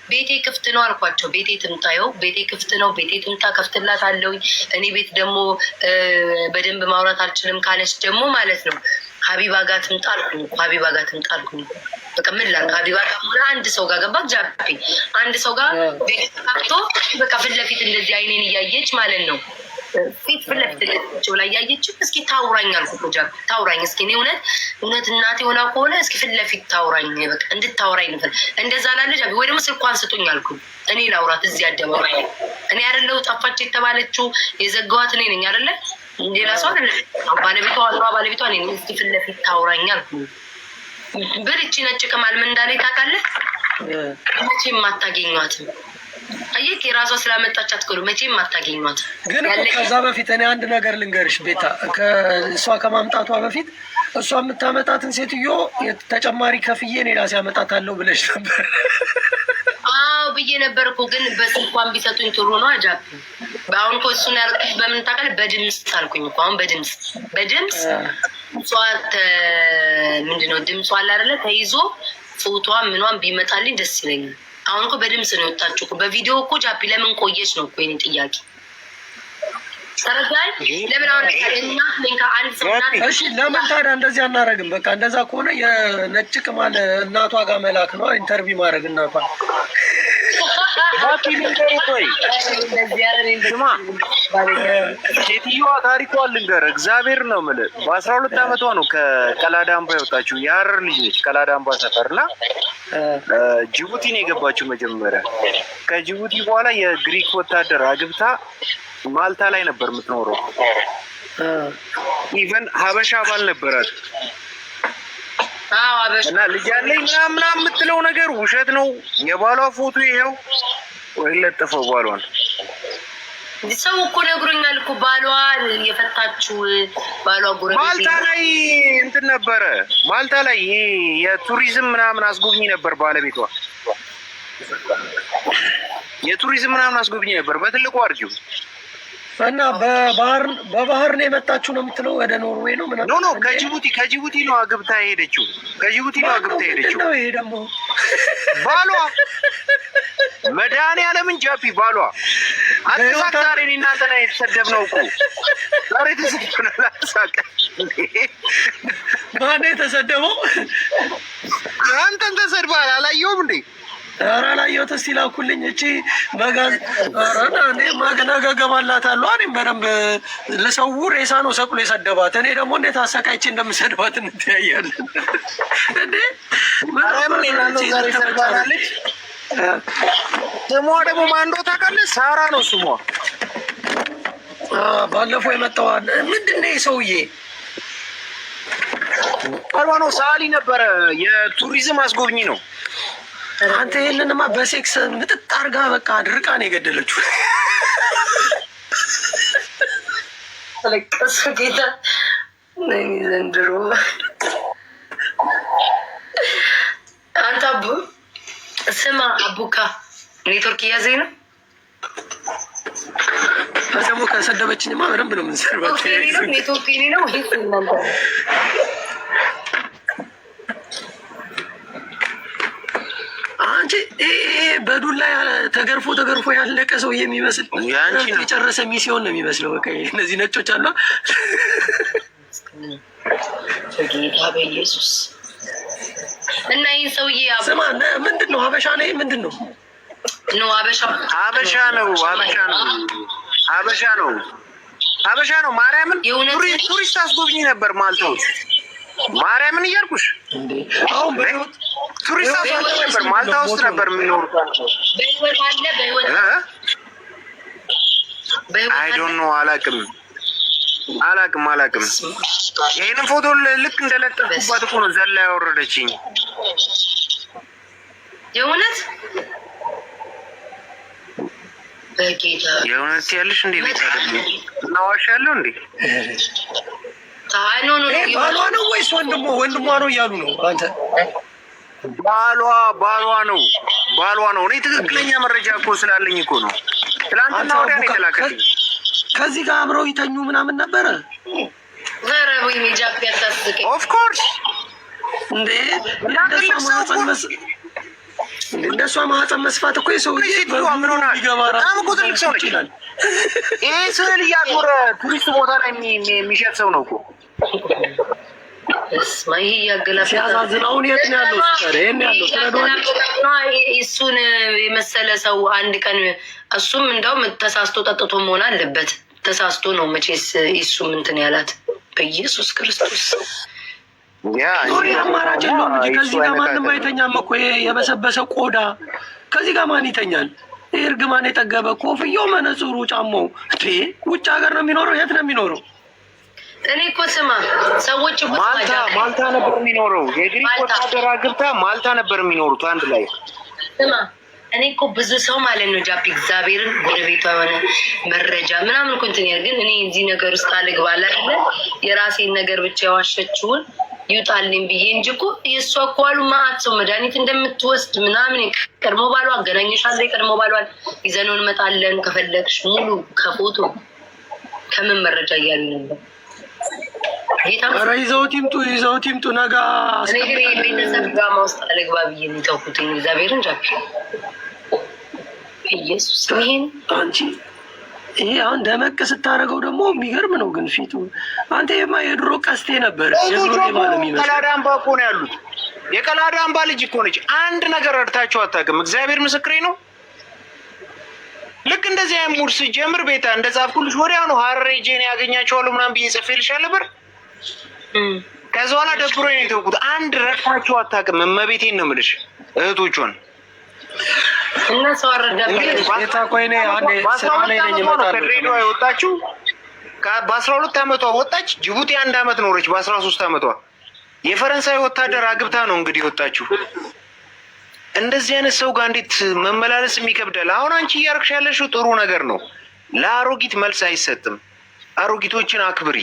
ቤቴ ክፍት ነው አልኳቸው። ቤቴ ትምጣ፣ ይኸው ቤቴ ክፍት ነው፣ ቤቴ ትምጣ፣ ከፍትላት አለውኝ። እኔ ቤት ደግሞ በደንብ ማውራት አልችልም ካለች ደግሞ ማለት ነው ሀቢባ ጋር ትምጣ አልኩኝ እኮ ሀቢባ ጋር ትምጣ አልኩኝ። በቃ ምን ላድርግ? ሀቢባ ጋር ሆነ አንድ ሰው ጋር ገባ ጃፒ አንድ ሰው ጋር ቤት ተካፍቶ በቃ ፊት ለፊት እንደዚህ አይኔን እያየች ማለት ነው ፊት ለፊት ለፊት ላይ እያየች እስኪ ታውራኝ አልኩት። ጃፒ ታውራኝ እስኪ እኔ እውነት እናቴ ሆና ከሆነ እስኪ ፊት ለፊት ታውራኝ በቃ እንድታውራኝ ነው እንደዛ ላለ ጃፒ ወይ ደግሞ ስልኳን ስጡኝ አልኩኝ። እኔ ላውራት እዚህ አደባባይ እኔ አይደለሁ ጠፋች የተባለችው የዘጋዋት እኔ ነኝ አይደለ ሌላ ሰው አይደለ ባለቤቷ እኔ ነኝ። እስኪ ፊት ለፊት ታውራኝ አልኩኝ ብል እቺ ነጭ ቅማል ምን እንዳለኝ ታውቃለህ? መቼም አታገኟትም። አየህ የራሷ ስላመጣች አትከሉ መቼም አታገኟት። ግን ከዛ በፊት እኔ አንድ ነገር ልንገርሽ ቤታ፣ ከእሷ ከማምጣቷ በፊት እሷ የምታመጣትን ሴትዮ ተጨማሪ ከፍዬ እኔ ራሴ አመጣታለሁ ብለሽ ነበር። አዎ ብዬ ነበር እኮ ግን በስልኳን ቢሰጡኝ ጥሩ ነው። አጃብ አሁን እኮ እሱን ያልኩት በምን ታውቃለህ? በድምፅ አልኩኝ እኮ አሁን በድምፅ እሷ ምንድነው ድምጿ አለ አይደለ ተይዞ ፎቶዋ ምኗን ቢመጣልኝ ደስ ይለኛል። አሁን እኮ በድምፅ ነው የወጣችው እኮ በቪዲዮ እኮ ጃፒ ለምን ቆየች ነው እኮ የኔ ጥያቄ። ተረጋይ ለምን አሁን እናት ሊንካ አንድ ሰው እሺ ለምን ታዲያ እንደዚህ አናረግም? በቃ እንደዛ ከሆነ የነጭ ቅማል እናቷ ጋር መላክ ነው ኢንተርቪው ማድረግ እናቷ ሴትዮዋ ታሪኳን ልንገርህ፣ እግዚአብሔር ነው የምልህ። በ12 ዓመቷ ነው ከቀላዳምባ የወጣችው። የሀረር ልጅ ነች። ቀላዳምባ ሰፈር እና ጅቡቲ ነው የገባችው መጀመሪያ። ከጅቡቲ በኋላ የግሪክ ወታደር አግብታ ማልታ ላይ ነበር የምትኖረው። ኢቨን ሀበሻ ባል ነበራት እና ልጅ ያለኝ ምናምን የምትለው ነገር ውሸት ነው። የባሏ ፎቶ ይኸው ወይ ለጥፈው ባሏን ሰው እኮ ነግሮኛል እኮ ባሏ የፈታችው ባሏ ጎረቤት ማልታ ላይ እንትን ነበረ። ማልታ ላይ ይሄ የቱሪዝም ምናምን አስጎብኝ ነበር ባለቤቷ። የቱሪዝም ምናምን አስጎብኝ ነበር በትልቁ አድርጊው እና በባህር ነው የመጣችው ነው የምትለው? ወደ ኖርዌይ ነው ምናምን? ኖ ከጅቡቲ ነው አግብታ ሄደችው። ነው ይሄ ደግሞ ባሏ መድኃኒዓለምን ጃፒ ባሏ አትሳቅ። ዛሬ እናንተ ላይ የተሰደብነው እኮ ዛሬ ተሰደብነው። አትሳቅ። ማነው የተሰደበው? አንተን ተሰድባል። አላየሁም እንዴ? ኧረ አላየሁት። እስኪ ላኩልኝ። እቺ መጋዝ እኔ ነገ እገባላታለሁ። እኔም በደንብ ለሰው ሬሳ ነው ሰቅሎ የሰደባት። እኔ ደግሞ እንዴት አሰቃይቼ እንደምሰድባት እንተያያለን። እንዴ ስሟ ደግሞ ማን እንደው ታውቃለህ? ሳራ ነው ስሟ። ባለፈው የመጣዋል ምንድን ነው ሰውዬ? ባሏ ነው ሳሊ ነበረ። የቱሪዝም አስጎብኝ ነው። አንተ ይሄንንማ በሴክስ ምጥጥ አድርጋ በቃ አድርቃ ነው የገደለችው። ለቀሰ ጌታ ነኝ ዘንድሮ። አንተ አቡ ስማ አቡካ ኔትወርክ እያዘኝ ነው። ደግሞ ከሰደበችኝማ በደንብ ነው የምንሰርባት። ኔትወርክ የእኔ ነው ወይስ እናንተ? አንቺ በዱላ ተገርፎ ያለቀ ሰው የሚመስል የጨረሰ ሚስዮን ነው የሚመስለው። በቃ እነዚህ ነጮች አሉ። በጌታ በኢየሱስ እና ይህን ሰውዬ ስማ፣ ምንድን ነው ሀበሻ ነኝ? ምንድን ነው ሀበሻ ነው። ማርያምን ቱሪስት አስጎብኝ ነበር ማልታ ውስጥ። ማርያምን እያልኩሽ አሁን በህይወት ቱሪስት አስጎብኝ ነበር ማልታ ውስጥ ነበር የሚኖሩት። አይ ዶንት ኖ አላቅም። ይህንን ፎቶ ልክ እንደለጠፍኩባት እኮ ነው ዘላ ያወረደችኝ። የእውነት ያለሽ እንዴ? ቤት ደግሞ እናዋሻለሁ እንዴ? ባሏ ነው ወይስ ወንድሟ ነው እያሉ ነው? አንተ ባሏ ነው። እኔ ትክክለኛ መረጃ እኮ ስላለኝ እኮ ነው። ትላንትና ወዲያ ነው የተላከልኝ። ከዚህ ጋር አብረው ይተኙ ምናምን ነበረ። ኦፍ ኮርስ እንዴ እንደሷ ማህፀን መስፋት እኮ የሰው በጣም እኮ ትልቅ ሰው ነች። ይህ ስዕል እያዞረ ቱሪስት ቦታ ላይ የሚሸጥ ሰው ነው እኮ። ይሄ ያገላፍ ሲያሳዝን። አሁን የት ነው ያለው? ይሄን ያለው ትረዳዋለች። እሱን የመሰለ ሰው አንድ ቀን እሱም እንደውም ተሳስቶ ጠጥቶ መሆን አለበት። ተሳስቶ ነው መቼስ እሱም እንትን ያላት በኢየሱስ ክርስቶስ። አማራጭ የለውም እንጂ ከዚህ ጋር ማንም አይተኛም እኮ። የበሰበሰ ቆዳ ከዚህ ጋር ማን ይተኛል? ይህ እርግማን የጠገበ ኮፍያው፣ መነጽሩ፣ ጫማው ውጭ ሀገር ነው የሚኖረው። የት ነው የሚኖረው? እኔ እኮ ስማ ሰዎች ማልታ ነበር የሚኖረው። የግሪክ ወታደር አግብታ ማልታ ነበር የሚኖሩት አንድ ላይ። ስማ እኔ እኮ ብዙ ሰው ማለት ነው ጃፒ እግዚአብሔርን ጎረቤቷ የሆነ መረጃ ምናምን እኮ እንትን ያለ፣ ግን እኔ እዚህ ነገር ውስጥ አልግባለ የራሴን ነገር ብቻ የዋሸችውን ይውጣልኝ ብዬ እንጂ እኮ የእሷ እኮ አሉ ማአት ሰው መድኃኒት እንደምትወስድ ምናምን ቀድሞ ባሏ አገናኘሻለሁ፣ የቀድሞ ባሏን ይዘነው እንመጣለን ከፈለግሽ ሙሉ ከፎቶ ከምን መረጃ እያሉ ነበር። ኧረ ይዘውት ይምጡ ነገ። እኔ ግን የቤተሰብ ድራማ ውስጥ አልግባ ብዬ የሚተውኩትኝ እግዚአብሔርን ጃፒ ኢየሱስ። ይሄን አንቺ ይሄ አሁን ደመቅ ስታደርገው ደግሞ የሚገርም ነው። ግን ፊቱ አንተ የድሮ ቀስቴ ነበር። ቀላዳ አምባ እኮ ነው ያሉት። የቀላዳ አምባ ልጅ እኮ ነች። አንድ ነገር እርታቸው አታውቅም። እግዚአብሔር ምስክሬ ነው። ልክ እንደዚህ አይነት ሙድ ስጀምር ቤታ እንደ ጻፍኩልሽ ወዲያውኑ ሀረር ጄን ያገኛቸዋለሁ ምናምን ብዬ ጽፌልሻል ነበር። ከዛ በኋላ ደብሮኝ ነው የተውኩት። አንድ ረድታቸው አታውቅም። እመቤቴን ነው የምልሽ እህቶቿን እና ሰው አረዳብኝ። ከድሬዳዋ የወጣችው በ12 ዓመቷ ወጣች። ጅቡቲ 1 ዓመት ኖረች። በ13 ዓመቷ የፈረንሳይ ወታደር አግብታ ነው እንግዲህ የወጣችው። እንደዚህ አይነት ሰው ጋር እንዴት መመላለስ የሚከብዳል። አሁን አንቺ እያደረግሽ ያለሽው ጥሩ ነገር ነው። ለአሮጊት መልስ አይሰጥም። አሮጊቶችን አክብሪ።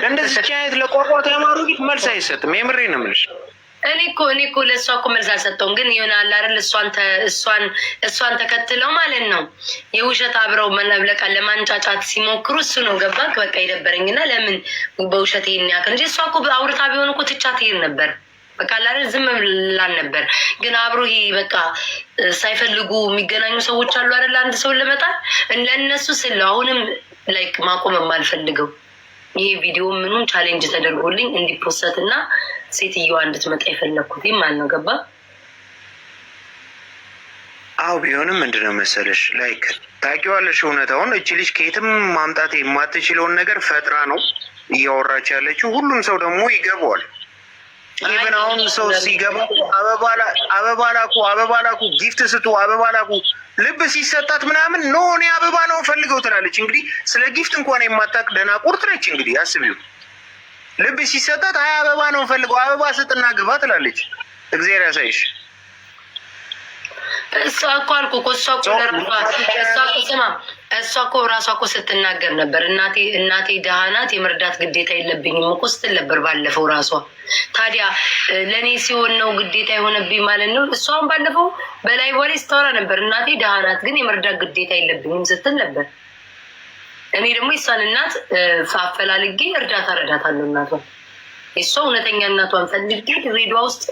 እንደዚህ አይነት ለቆርቆት አሮጊት መልስ አይሰጥም። የምሬ ነው የምልሽ። እኔ እኮ ለእሷ እኮ መልስ አልሰጠውም። ግን ይሆናል አይደል እሷን ተከትለው ማለት ነው የውሸት አብረው መለብለቃ ለማንጫጫት ሲሞክሩ እሱ ነው ገባክ። በቃ ይደበረኝና ለምን በውሸት ይሄን ያክል እንጂ እሷ እኮ አውርታ ቢሆን እኮ ትቻት ይሄን ነበር። በቃ አይደል ዝም ብላን ነበር። ግን አብሮ ይሄ በቃ ሳይፈልጉ የሚገናኙ ሰዎች አሉ አይደል አንድ ሰው ለመጣል ለእነሱ ስለ አሁንም ላይክ ማቆም የማልፈልገው ይሄ ቪዲዮ ምኑን ቻሌንጅ ተደርጎልኝ እንዲፖሰት እና ሴትዮዋ እንድትመጣ የፈለግኩት ማን ነው ገባ። አዎ ቢሆንም ምንድነው መሰለሽ ላይክ ታውቂዋለሽ እውነታውን። እቺ ልጅ ከየትም ማምጣት የማትችለውን ነገር ፈጥራ ነው እያወራች ያለችው። ሁሉም ሰው ደግሞ ይገባዋል። ኢቨን አሁን ሰው ሲገባ አበባ ላኩ ጊፍት ስጡ አበባ ላኩ ልብ ሲሰጣት ምናምን ኖ እኔ አበባ ነው ፈልገው ትላለች። እንግዲህ ስለ ጊፍት እንኳን የማታውቅ ደናቁርት ነች። እንግዲህ አስቢው። ልብ ሲሰጣት አይ አበባ ነው ፈልገው አበባ ስጥና ግባ ትላለች። እግዚአብሔር ያሳይሽ። እሷ እኮ አልኩ እኮ እሷ እኮ ራሷ እኮ ስትናገር ነበር። እናቴ ደሃ ናት የመርዳት ግዴታ የለብኝም እኮ ስትል ነበር ባለፈው ራሷ። ታዲያ ለእኔ ሲሆን ነው ግዴታ የሆነብኝ ማለት ነው። እሷን ባለፈው በላይ ወሬ ስታወራ ነበር። እናቴ ደሃ ናት ግን የመርዳት ግዴታ የለብኝም ስትል ነበር። እኔ ደግሞ የሷን እናት አፈላልጌ እርዳታ እረዳታለሁ። እናቷን የሷ እውነተኛ እናቷን ፈልጌ ድሬዳዋ ውስጥ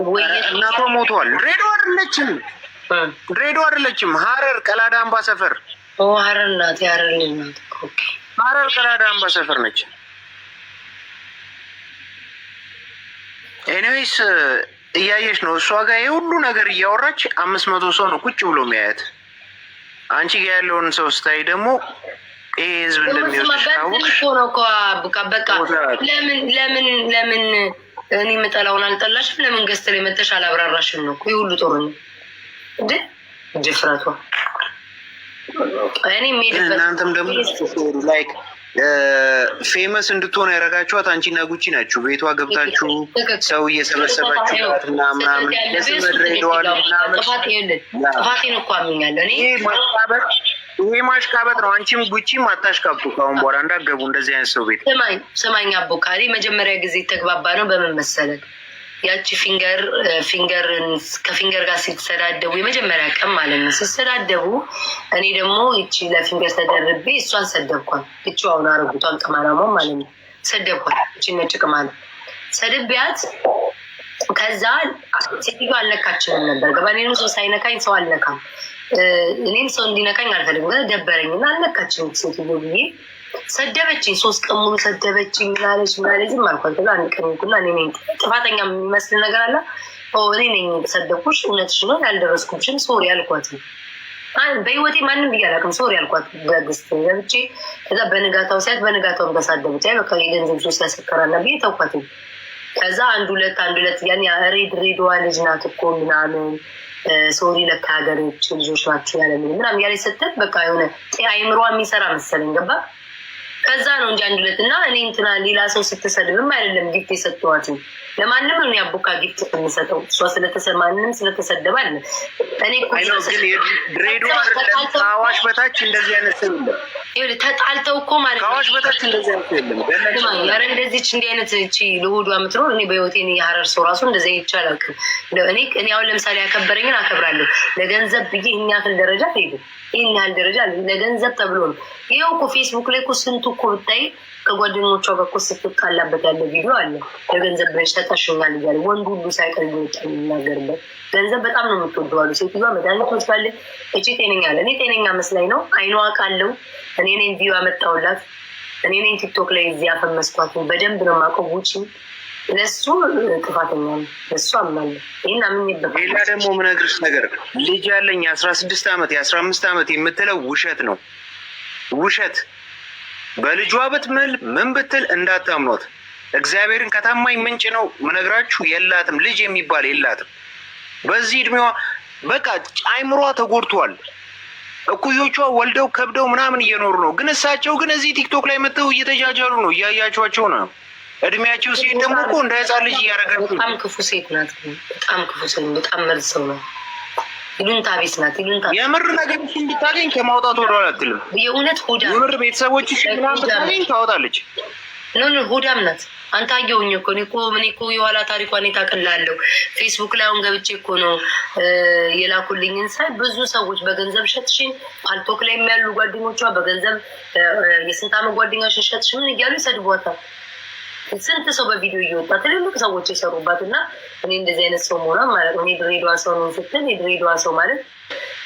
ወይ እናቷ ሞተዋል። ድሬዳዋ አይደለችም ሀረር ቀላዳ አምባ ሰፈር። ሀረር ናት። የሀረር ናት። ሀረር ቀላዳ አምባ ሰፈር ነች። ኤኒዌይስ እያየሽ ነው። እሷ ጋር የሁሉ ነገር እያወራች 500 ሰው ነው ቁጭ ብሎ የሚያያት። አንቺ ጋ ያለውን ሰው ስታይ ደግሞ ይሄ ህዝብ እንደሚወስድሽ ታውቅሽ ነው እኮ በቃ ለምን እኔ የምጠላውን አልጠላሽም? ለምን ገዝተሽ ላይ መጥተሽ አላብራራሽም ነው እኮ የሁሉ ጦርነት እንዴ ድፍረቷ። እኔ እናንተም ደግሞ ላይክ ፌመስ እንድትሆን ያደረጋችኋት አንቺና ጉቺ ናችሁ። ቤቷ ገብታችሁ ሰው እየሰበሰባችሁ ምናምን ጥፋቴን እኮ አምኛለሁ። ይሄ ማሽቃበጥ ነው። አንቺም ጉቺም አታሽቃብጡ። ከአሁን በኋላ እንዳትገቡ እንደዚህ አይነት ሰው ቤት። ስማኝ አቦካሪ መጀመሪያ ጊዜ ተግባባ ነው በምን መሰለህ? ያቺ ከፊንገር ጋር ሲተሰዳደቡ የመጀመሪያ ቀን ማለት ነው ሲተሰዳደቡ፣ እኔ ደግሞ ይቺ ለፊንገር ተደርቤ እሷን ሰደብኳል። እቺ አሁን አረጉቷን ቅማላማ ማለት ነው ሰደብኳል። እቺ ነጭ ቅማላ ሰድቤያት፣ ከዛ ሴትዮ አልነካችንም ነበር ገባኔ ነው። ሰው ሳይነካኝ ሰው አልነካም። እኔም ሰው እንዲነካኝ አልፈልግም። ደበረኝና አልነካችንም ሴትዮ ብዬ ሰደበችኝ። 3 ቀን ሙሉ ሰደበችኝ። ምናለች ዝም አልኳት። ከዛ አንድ ቀን ኩላ እኔ ነኝ ጥፋተኛ የሚመስል ነገር አለ። እኔ ነኝ ሰደብኩሽ፣ እውነትሽ ነው ያልደረስኩብሽም ሶሪ አልኳት። በህይወቴ ማንም ብዬ አላውቅም። ሶሪ አልኳት በግስት ገብቼ። ከዛ በንጋታው ሳያት በንጋታውም ተሳደበች። በቃ የገንዘብ ሱስ ያሰከራል ብዬ ተውኳት። ከዛ አንድ ሁለት ያን ድሬዳዋ ልጅ ናት እኮ ምናምን ሶሪ ለካ ሀገሮች ልጆች ናቸው ያለ ምናምን ያለ ስትል በቃ የሆነ አይምሯ የሚሰራ መሰለኝ ገባ። ከዛ ነው እንጂ አንድ ሁለት እና እኔ እንትና ሌላ ሰው ስትሰድብም አይደለም ጊፍት የሰጠዋት ለማንም ነው ያቡካ ጊፍት የምሰጠው። እሷ ማንም ስለተሰደበ አለ እኔ ድሬዳዋ ከአዋሽ በታች እንደዚህ አይነት ሰው የለም። ተጣልተው እኮ ማለት ነው ከአዋሽ በታች እንደዚህ አይነት ሰው የለም። ኧረ እንደዚች እንዲህ አይነት እቺ ለሆዷ የምትኖር እኔ በህይወቴ የሀረር ሰው ራሱ እንደዚ ይቻላል። እኔ አሁን ለምሳሌ ያከበረኝን አከብራለሁ። ለገንዘብ ብዬ ይህን ያክል ደረጃ ሄዱ ይህን ያህል ደረጃ ለገንዘብ ተብሎ ነው። ይኸው እኮ ፌስቡክ ላይ እኮ ስንቱ እኮ ብታይ ከጓደኞቿ ጋር እኮ ስትጣላበት ያለ ቪዲዮ አለ። ለገንዘብ ብለሽ ተጠሽኛል እያለ ወንድ ሁሉ ሳይቀር እየወጣ የሚናገርበት ገንዘብ በጣም ነው የምትወደው አሉ። ሴትዮዋ መድኃኒት ወስዳለች። እቺ ጤነኛ አለ። እኔ ጤነኛ መስላኝ ነው። አይኗ ቃለው እኔ ነኝ ቪዲዮ ያመጣሁላት እኔ ነኝ ቲክቶክ ላይ እዚህ ያፈመስኳት በደንብ ነው የማውቀው። ውጪ ለሱ ጥፋተኛ ነው ለሱ አምናለሁ። ይህን አምኜበት ሌላ ደግሞ ምነግርሽ ነገር ልጅ ያለኝ 16 ዓመት 15 ዓመት የምትለው ውሸት ነው። ውሸት በልጇ ብትምል ምን ብትል እንዳታምኗት። እግዚአብሔርን ከታማኝ ምንጭ ነው ምነግራችሁ። የላትም ልጅ የሚባል የላትም። በዚህ እድሜዋ በቃ አይምሯ ተጎድቷል። እኩዮቿ ወልደው ከብደው ምናምን እየኖሩ ነው። ግን እሳቸው ግን እዚህ ቲክቶክ ላይ መጥተው እየተጃጃሉ ነው። እያያቸዋቸው ነው። እድሜያቸው ሲሄድ ደግሞ እኮ እንደ ህፃን ልጅ እያደረገ በጣም ክፉ ሴት ናት። በጣም ክፉ ሴት፣ በጣም መርዝ ሰው ነው። ይሉንታ ቢስ ናት። ይሉንታ የምር ነገር እንድታገኝ ከማውጣት ወደኋላ አትልም። የእውነት ሆዳም የምር ቤተሰቦች ምናምን ብታገኝ ታወጣለች። ሆዳም ናት። አንተ አየሁኝ እኮ እኔ እኮ የኋላ ታሪኳን ታቀላለሁ። ፌስቡክ ላይ አሁን ገብቼ እኮ ነው የላኩልኝን ሳይ ብዙ ሰዎች በገንዘብ ሸጥሽኝ፣ ፓልቶክ ላይ የሚያሉ ጓደኞቿ በገንዘብ የስንት ዓመት ጓደኛሽ ሸጥሽ ምን እያሉ ይሰድቧታል። ስንት ሰው በቪዲዮ እየወጣ ትልልቅ ሰዎች የሰሩባት እና እኔ እንደዚህ አይነት ሰው መሆኗ ማለት ነው። እኔ ድሬዳዋ ሰው ነው ስትል የድሬዳዋ ሰው ማለት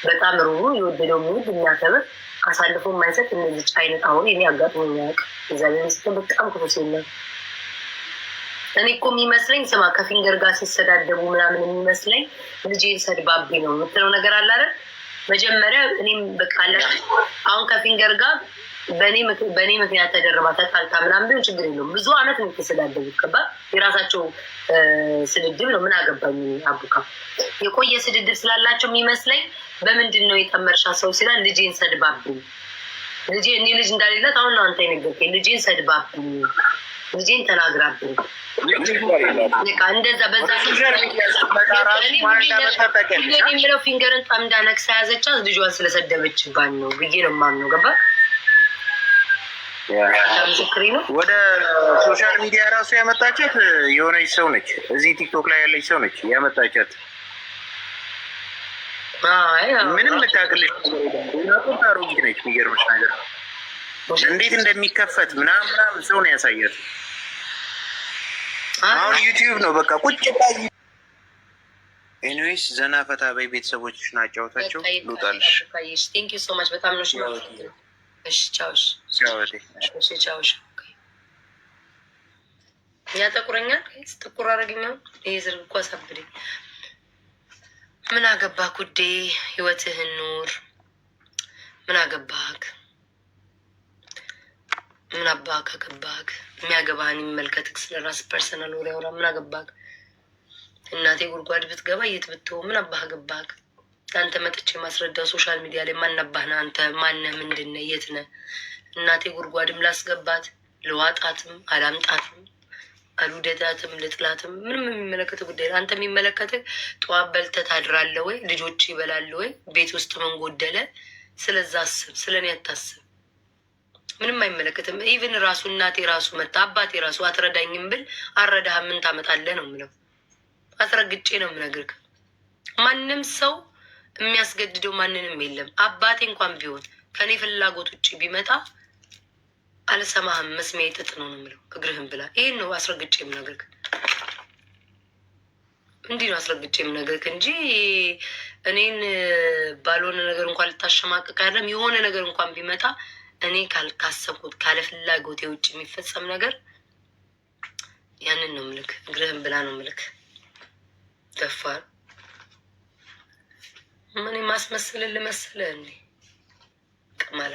በጣም ሩሩ የወደደው የሚሄድ የሚያከብር አሳልፎ የማይሰጥ እነዚህ አይነት አሁን እኔ አጋጥሞ የሚያውቅ እግዚአብሔር ይመስገን በጣም ክፉ ሴት ነው። እኔ እኮ የሚመስለኝ ስማ ከፊንገር ጋር ሲሰዳደቡ ምናምን የሚመስለኝ ልጄን ሰድባቢ ነው የምትለው ነገር አለ አይደል? መጀመሪያ እኔም በቃ አለ አሁን ከፊንገር ጋር በእኔ ምክንያት ተደርባ ተጣልታ ምናምን ቢሆን ችግር የለውም። ብዙ አመት ነው የተሰዳደቡት። ከባድ የራሳቸው ስድድብ ነው። ምን አገባኝ አቡካ። የቆየ ስድድብ ስላላቸው የሚመስለኝ በምንድን ነው የጠመርሻ ሰው ሲላል ልጄን ሰድባብኝ፣ እኔ ልጅ እንዳሌላት አሁን ነው አንተ የነገርከኝ። ልጄን ሰድባብኝ፣ ልጄን ተናግራብኝ እንደዛ በዛ የሚለው ፊንገርን ጠምዳ ነክሳ ያዘቻ ልጇን ስለሰደበችባኝ ነው ብዬ ነው የማምነው። ገባ ወደ ሶሻል ሚዲያ ራሱ ያመጣቻት የሆነች ሰው ነች። እዚህ ቲክቶክ ላይ ያለች ሰው ነች ያመጣቻት። ምንም ልታቅልሽ ታሮጊት ነች። የሚገርምሽ ነገር እንዴት እንደሚከፈት ምናምን ሰው ነው ያሳያት። አሁን ዩቲዩብ ነው በቃ ቁጭ ባይ። ኤኒዌይስ ዘና ፈታ በይ። ቤተሰቦችሽ ናጫወታቸው ልውጣልሽ። ቴንክ ዩ ሶ ማች በጣም ነው። እሺ ቻውሽ ቻውሽ። ያጠቁረኛል ጥቁር አረግኛው ይሄ ዝርግ እኮ አሳብደኝ። ምን አገባህ ጉዴ፣ ህይወትህን ኑር። ምን አገባህ? ምን አባህ ከገባህ? የሚያገባህን ይመልከትክ። ስለራስ ፐርሰናል ወሬ አውራ። ምን አገባህ? እናቴ ጉድጓድ ብትገባ የት ብትሆን ምን አባህ ገባህ? አንተ መጥቼ ማስረዳው ሶሻል ሚዲያ ላይ ማናባህና አንተ ማነህ? ምንድነህ? የት ነህ? እናቴ ጉድጓድም ላስገባት ልዋጣትም አላምጣትም አልውደዳትም ልጥላትም ምንም የሚመለከት ጉዳይ ነው። አንተ የሚመለከትህ ጠዋት በልተህ ታድራለህ ወይ? ልጆች ይበላሉ ወይ? ቤት ውስጥ ምን ጎደለ? ስለዛ አስብ፣ ስለኔ አታስብ። ምንም አይመለከትም። ኢቭን ራሱ እናቴ ራሱ መጣ አባቴ ራሱ አትረዳኝም ብል አረዳህ ምን ታመጣለህ ነው የምለው። አስረግጬ ነው የምነግርህ። ማንም ሰው የሚያስገድደው ማንንም የለም። አባቴ እንኳን ቢሆን ከኔ ፍላጎት ውጭ ቢመጣ አልሰማህም፣ መስሚያ ጥጥ ነው የምለው። እግርህን ብላ። ይሄን ነው አስረግጬ የምነግርህ። እንዲህ ነው አስረግጬ የምነግርህ እንጂ እኔን ባልሆነ ነገር እንኳን ልታሸማቅቅ አይደለም። የሆነ ነገር እንኳን ቢመጣ እኔ ካሰብኩት ካለ ፍላጎቴ ውጭ የሚፈጸም ነገር ያንን ነው ምልክ። እግርህን ብላ ነው ምልክ። ደፋር ምን ማስመስልን ልመስልህ እንዴ? ቅማላ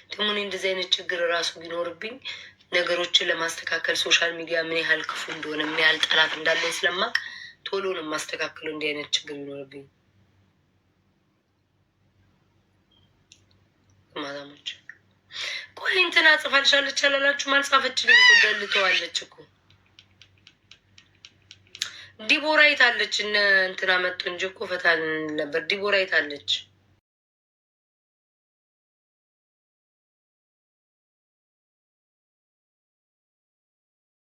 ደግሞ እኔ እንደዚህ አይነት ችግር ራሱ ቢኖርብኝ ነገሮችን ለማስተካከል ሶሻል ሚዲያ ምን ያህል ክፉ እንደሆነ ምን ያህል ጠላት እንዳለኝ ስለማቅ ቶሎ ነው የማስተካከለው። እንዲህ አይነት ችግር ቢኖርብኝ ማዛሞች ቆይ እንትና ጽፋልሻለች አላላችሁም? አልጻፈችልኝ እኮ ደልተዋለች እኮ። ዲቦራ የታለች? እንትና መጡ እንጂ እኮ ፈታን ነበር። ዲቦራ የታለች?